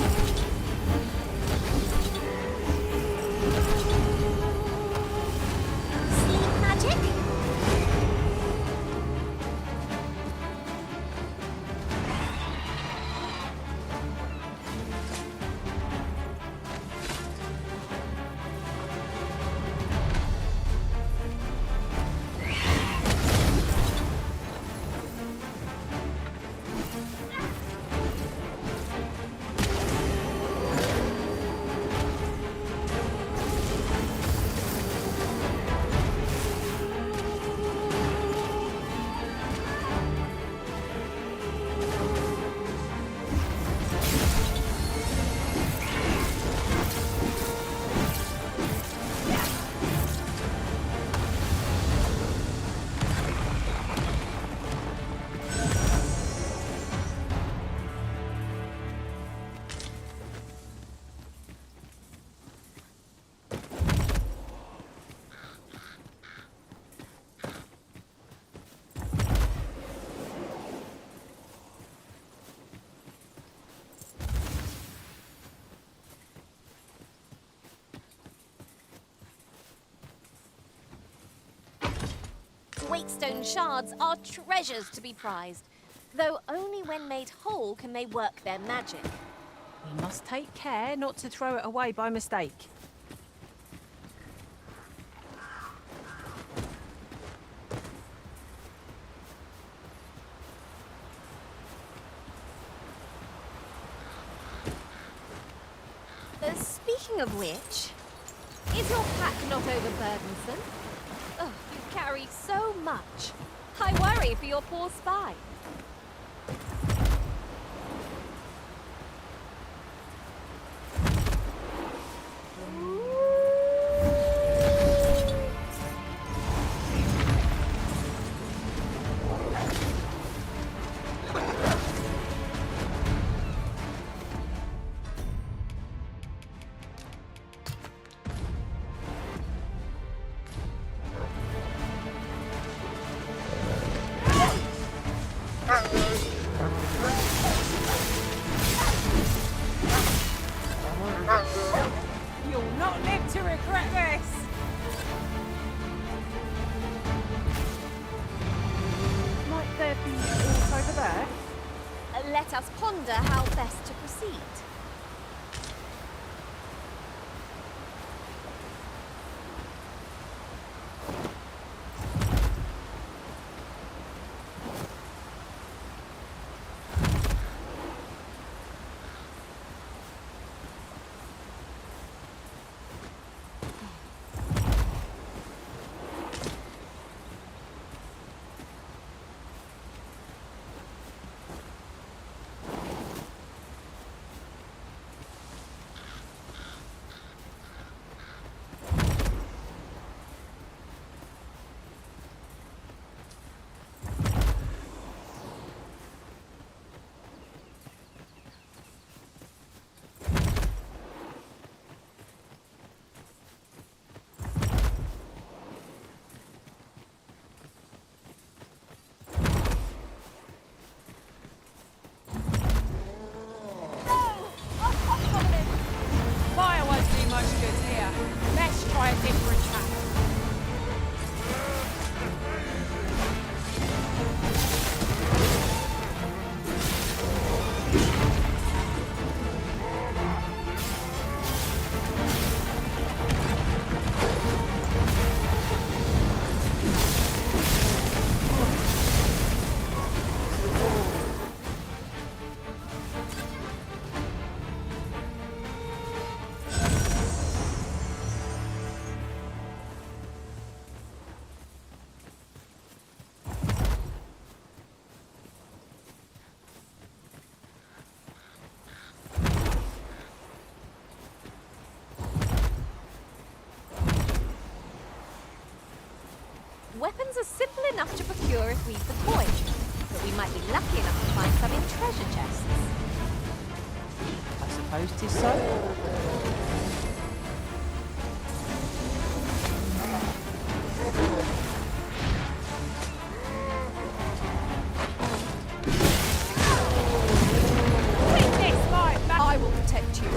A: Wakestone shards are treasures to be prized, though only when made whole can they work their magic.
C: We must take care not to throw it away by mistake.
A: Speaking of which, is your pack not overburdensome? Oh, you carry so much. I worry for your poor spine.
C: You'll not live to regret this! Might there be ink over there?
A: Let us ponder how best to proceed.
H: Fire won't do much good here. Let's try a different tack.
A: Weapons are simple enough to procure if we've the coin, but we might be lucky enough to find some in treasure chests.
C: I suppose 'tis so.
H: Witness my back.
G: I will protect you.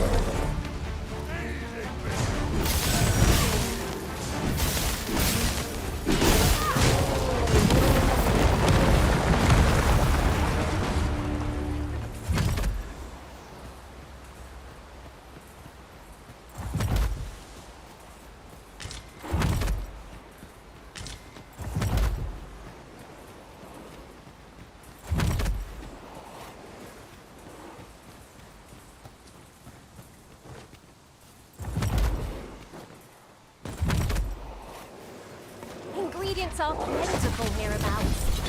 A: Ingredients are plentiful hereabouts.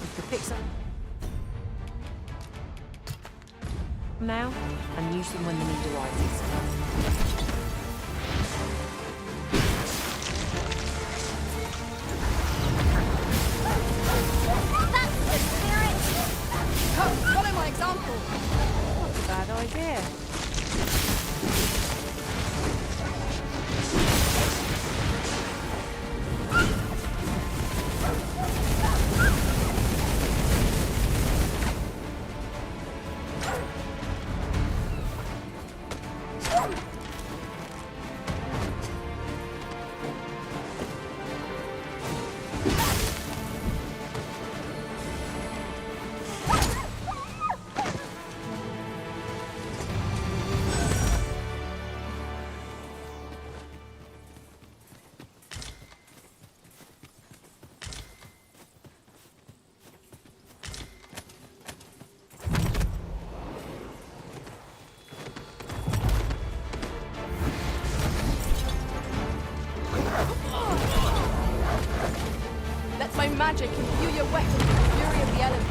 C: We could pick some now and use them when the need arises.
A: That's the spirit!
G: Come, follow my example.
C: Not a bad idea.
G: your weapons in the fury of the elements.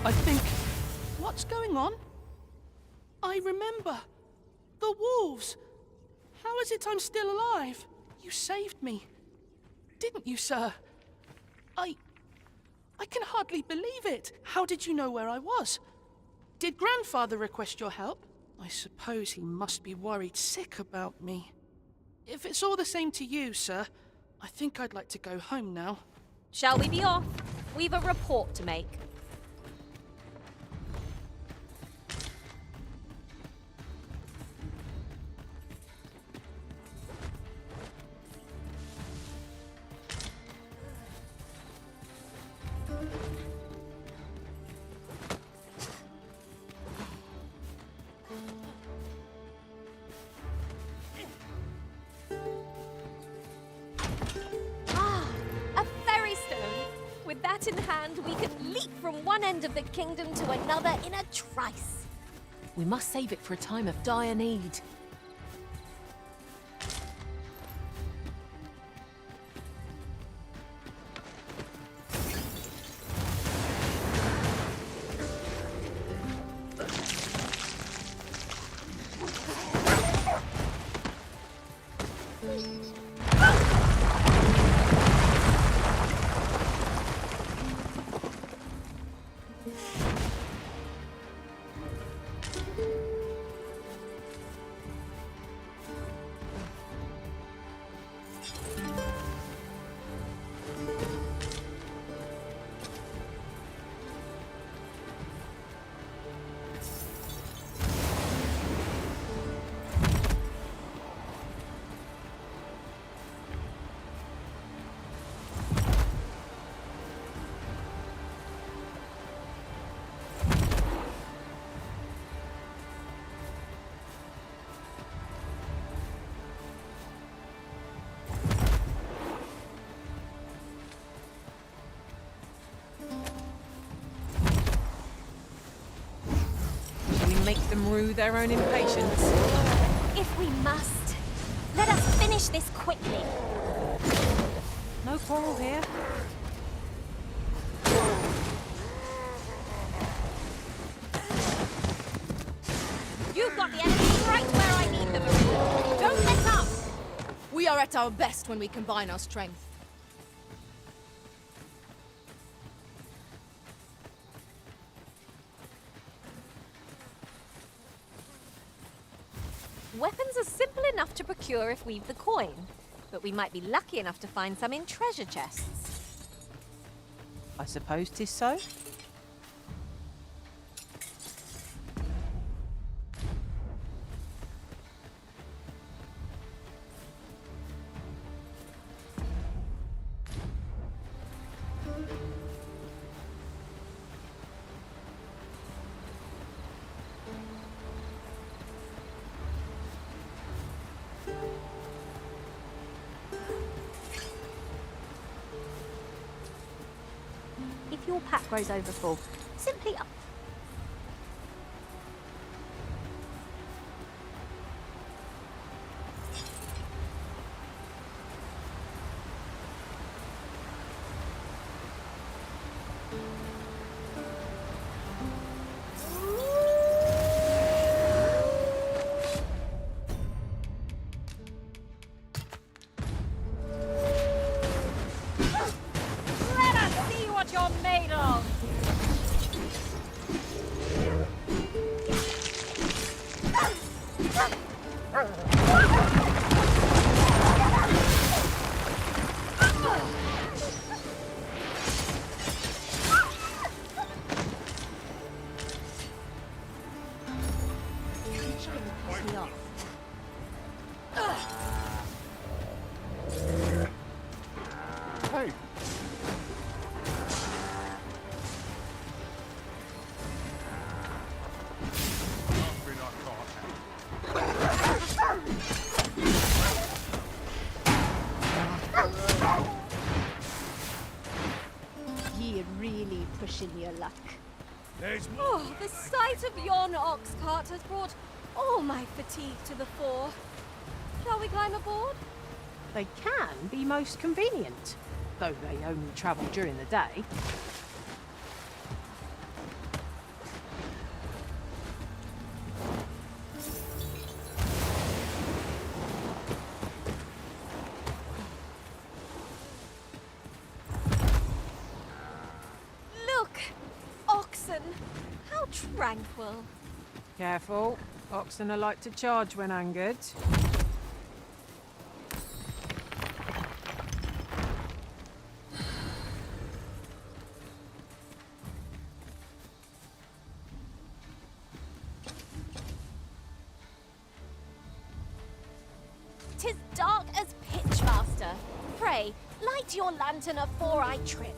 E: I think... What's going on? I remember. The wolves. How is it I'm still alive? You saved me. Didn't you, sir? I can hardly believe it. How did you know where I was? Did Grandfather request your help? I suppose he must be worried sick about me. If it's all the same to you, sir, I think I'd like to go home now.
A: Shall we be off? We've a report to make. With that in hand, we can leap from one end of the kingdom to another in a trice.
C: We must save it for a time of dire need. Make them rue their own impatience.
A: If we must, let us finish this quickly.
C: No quarrel here.
A: You've got the enemy right where I need them, Marie. Don't let up!
G: We are at our best when we combine our strength.
A: Weapons are simple enough to procure if we've the coin, but we might be lucky enough to find some in treasure chests.
C: I suppose 'tis so.
A: If your pack grows over full, simply up.
H: Let us see what you're made of!
I: wishing you luck.
A: Oh, the sight of yon ox cart has brought all my fatigue to the fore. Shall we climb aboard?
C: They can be most convenient, though they only travel during the day.
A: Look! Oxen! How tranquil.
C: Careful, oxen are like to charge when angered.
A: Tis dark as pitch, master. Pray, light your lantern afore I trip.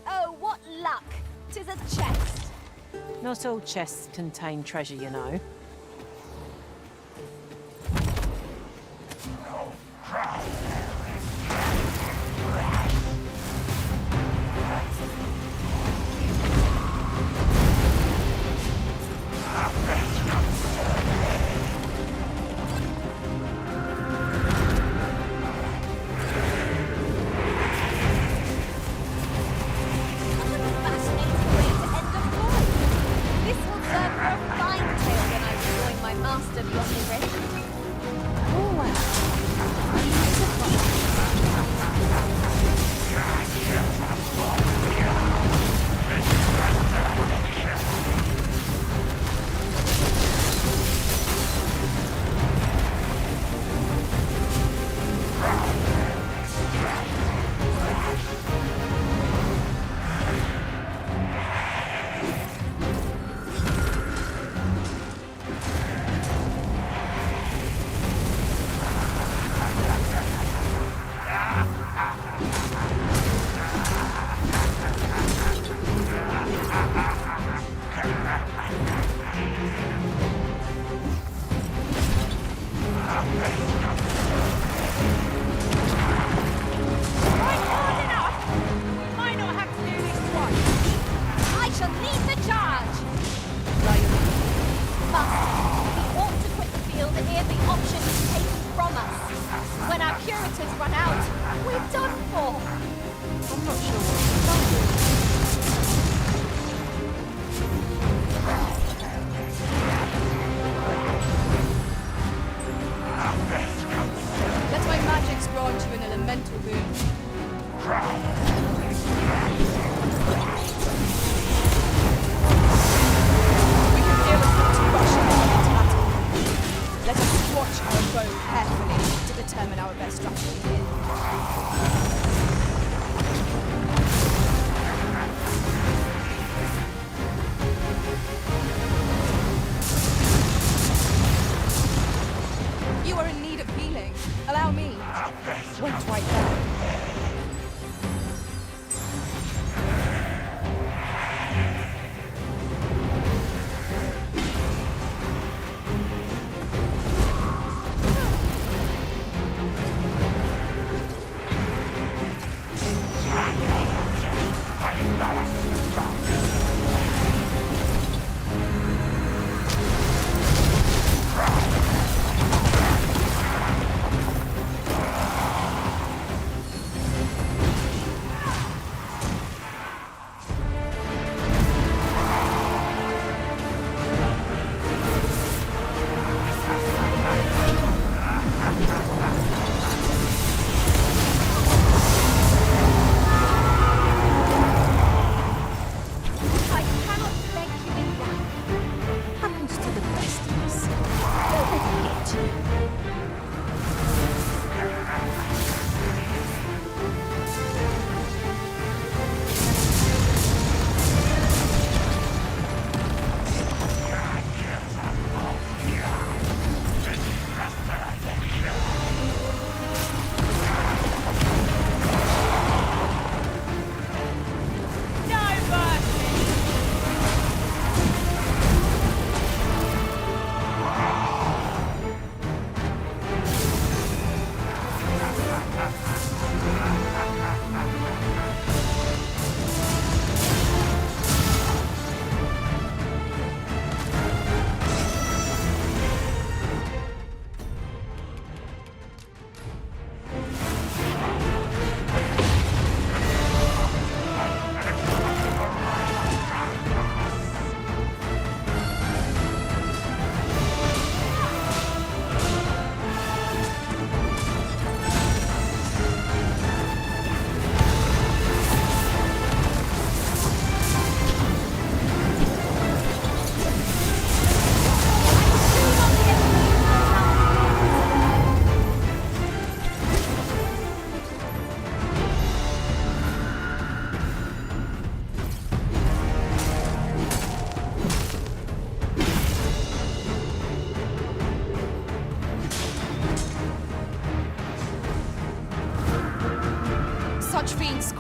A: Oh, what luck! Tis a chest.
C: Not all chests contain treasure, you know.
A: Fascinating way to end a voyage. This will serve for a fine tale when I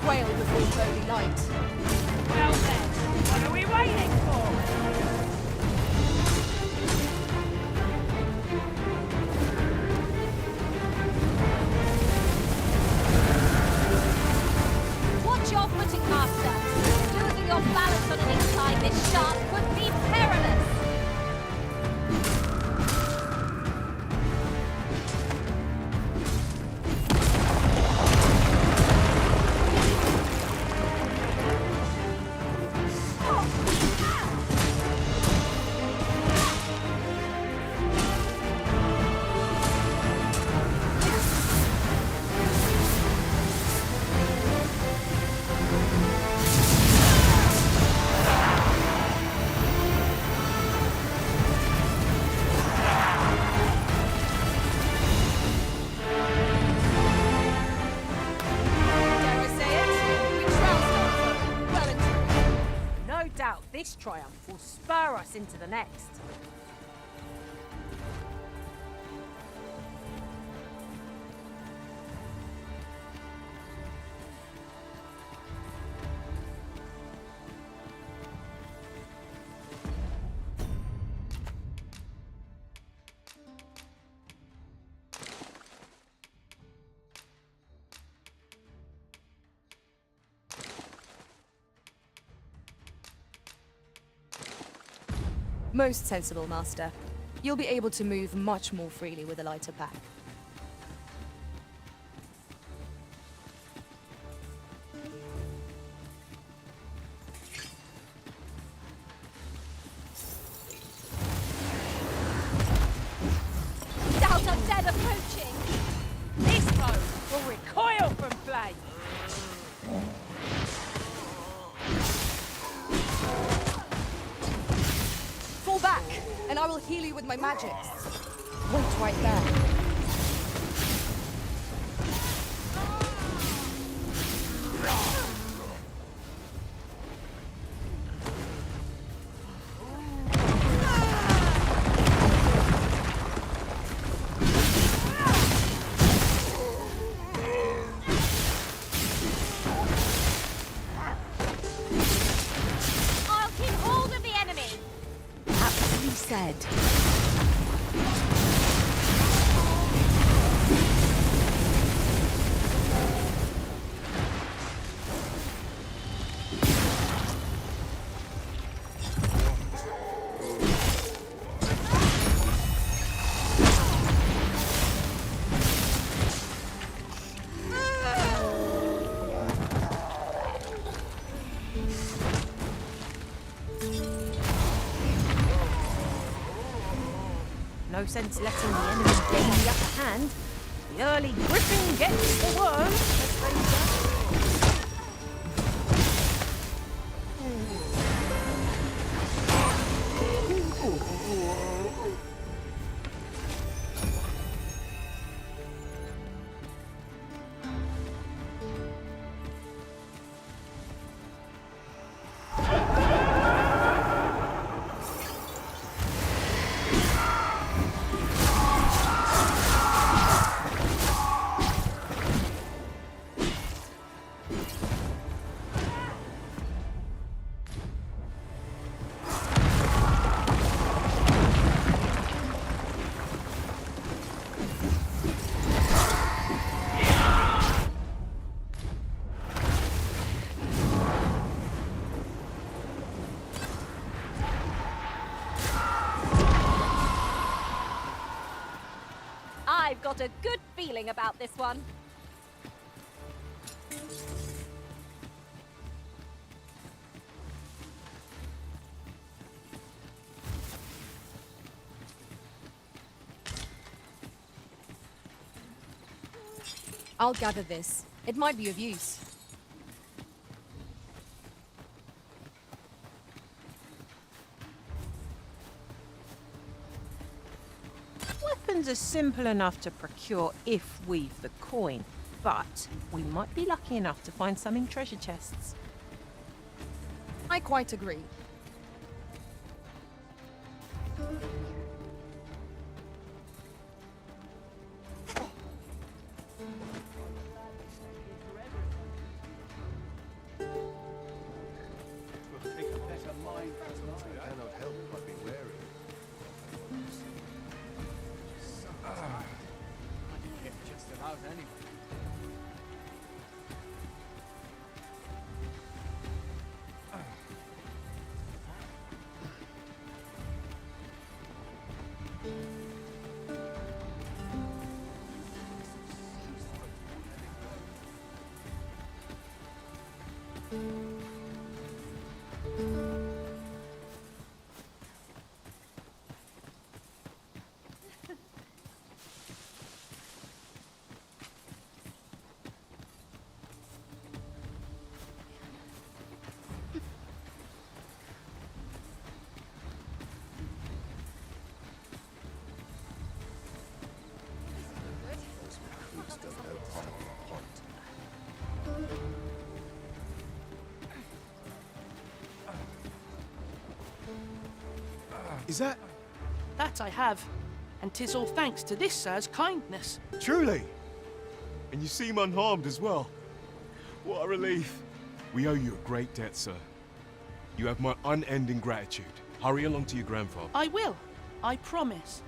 G: quail before holy light.
H: Well then, what are we waiting for?
A: Watch your footing, Master. Losing your balance on an incline this sharp could be perilous.
B: Dare I say it? We trounced our foe, well and truly. No doubt this triumph will spur us into the next.
G: Most sensible, Master. You'll be able to move much more freely with a lighter pack.
A: Doubt undead approaching.
H: This foe will recoil from flame.
G: Fall back, and I will heal you with my magics. Wait right there.
A: I'll keep hold of the enemy.
G: Aptly said.
C: No sense letting the enemy gain the upper hand. The early griffin gets the worm, as they say.
A: I've got a good feeling about this one.
G: I'll gather this. It might be of use.
C: Weapons are simple enough to procure if we've the coin, but we might be lucky enough to find some in treasure chests.
G: I quite agree.
U: Is that...
E: That I have. And 'tis all thanks to this sir's kindness.
P: Truly? And you seem unharmed as well. What a relief. We owe you a great debt, sir. You have my unending gratitude. Hurry along to your grandfather.
E: I will. I promise.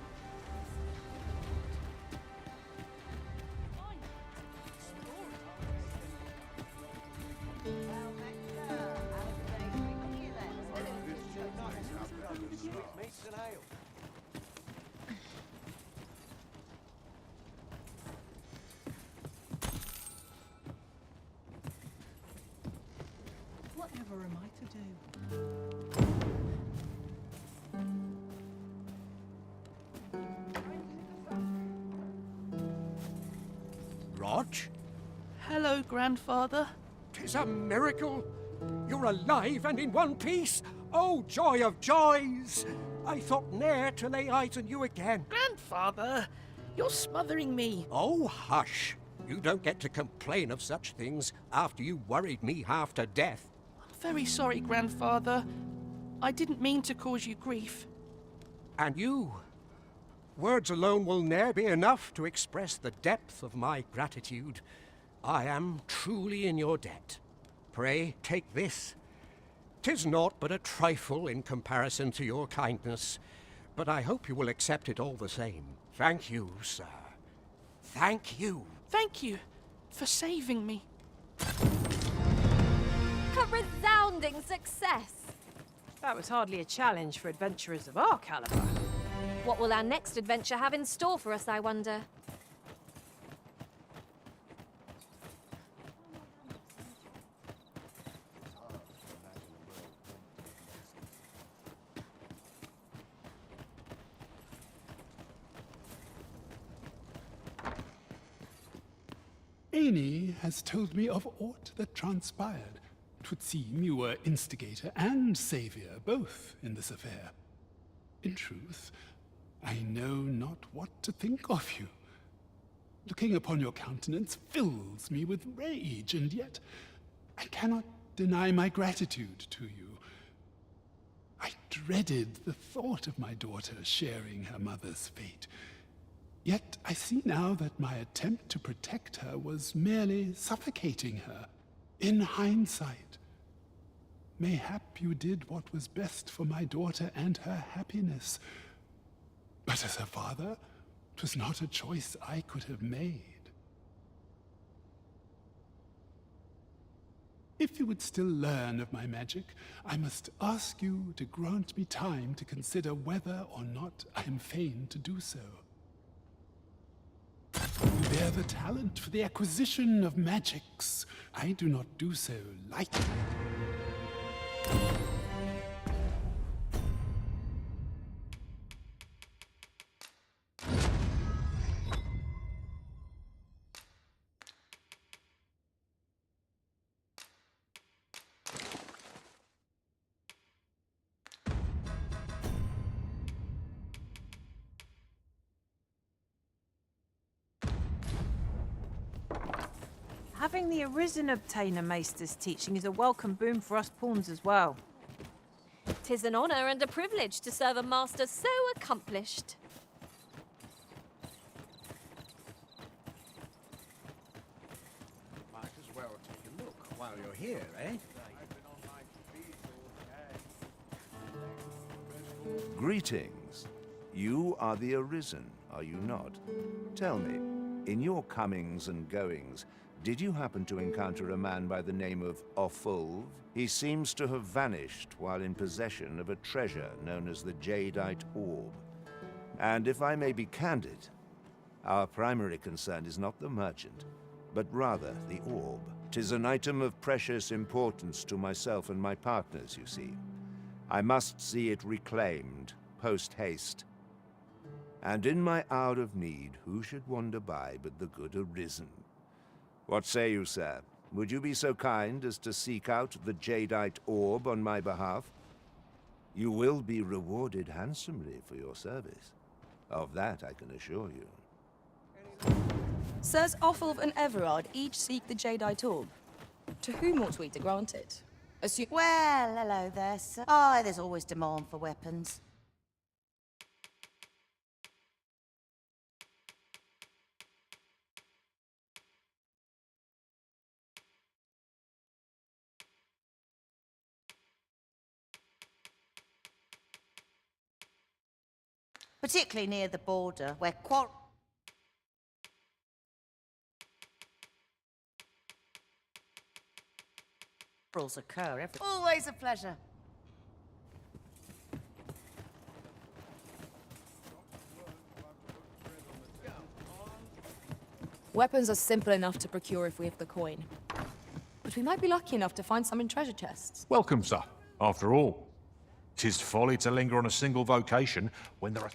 C: Whatever am I to do?
O: Rog?
E: Hello, grandfather.
O: 'Tis a miracle. You're alive and in one piece. Oh, joy of joys! I thought ne'er to lay eyes on you again.
E: Grandfather, you're smothering me.
O: Oh, hush. You don't get to complain of such things after you worried me half to death.
E: I'm very sorry, grandfather. I didn't mean to cause you grief.
O: And you? Words alone will ne'er be enough to express the depth of my gratitude. I am truly in your debt. Pray, take this. 'Tis naught but a trifle in comparison to your kindness, but I hope you will accept it all the same. Thank you, sir. Thank you.
E: Thank you for saving me.
A: A resounding success!
C: That was hardly a challenge for adventurers of our caliber.
A: What will our next adventure have in store for us, I wonder?
N: Amy has told me of aught that transpired. 'Twould seem you were instigator and savior, both in this affair. In truth, I know not what to think of you. Looking upon your countenance fills me with rage, and yet I cannot deny my gratitude to you. I dreaded the thought of my daughter sharing her mother's fate. Yet I see now that my attempt to protect her was merely suffocating her. In hindsight, mayhap you did what was best for my daughter and her happiness. But as her father, 'twas not a choice I could have made. If you would still learn of my magic, I must ask you to grant me time to consider whether or not I am fain to do so. You bear the talent for the acquisition of magics. I do not do so lightly.
C: Having the Arisen obtain a Maester's teaching is a welcome boon for us pawns as well.
A: 'Tis an honor and a privilege to serve a master so accomplished.
M: Might as well take a look while you're here, eh?
F: Greetings. You are the Arisen, are you not? Tell me, in your comings and goings, did you happen to encounter a man by the name of Offulv? He seems to have vanished while in possession of a treasure known as the Jadeite Orb. And if I may be candid, our primary concern is not the merchant, but rather the orb. 'Tis an item of precious importance to myself and my partners, you see. I must see it reclaimed, post-haste. And in my hour of need, who should wander by but the good Arisen? What say you, sir? Would you be so kind as to seek out the Jadeite Orb on my behalf? You will be rewarded handsomely for your service. Of that I can assure you.
G: Sirs Offulv and Everard each seek the Jadeite Orb. To whom ought we to grant it?
R: Well, hello there, sir. Aye, there's always demand for weapons.
D: particularly near the border, where quarrels occur. Always a pleasure.
G: Weapons are simple enough to procure if we have the coin. But we might be lucky enough to find some in treasure chests.
K: Welcome, sir. After all, 'tis folly to linger on a single vocation when there are...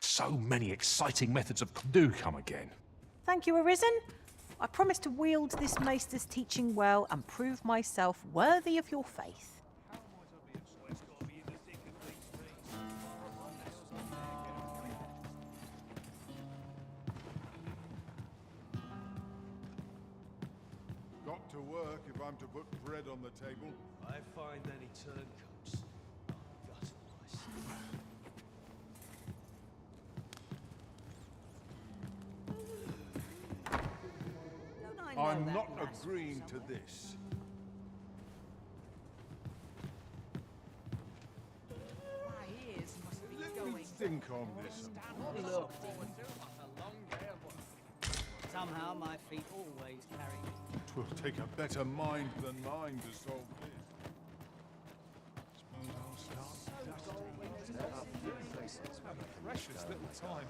K: So many exciting methods of... Do come again.
C: Thank you, Arisen. I promise to wield this maester's teaching well and prove myself worthy of your faith.
V: Got to work if I'm to put bread on the table.
W: I find any turncoats.
V: I'm not agreeing to this. Let me think on this.
M: Look. Somehow my feet always carry me.
V: 'Twill take a better mind than mine to solve this. Suppose I'll start dusting.
P: Precious little time.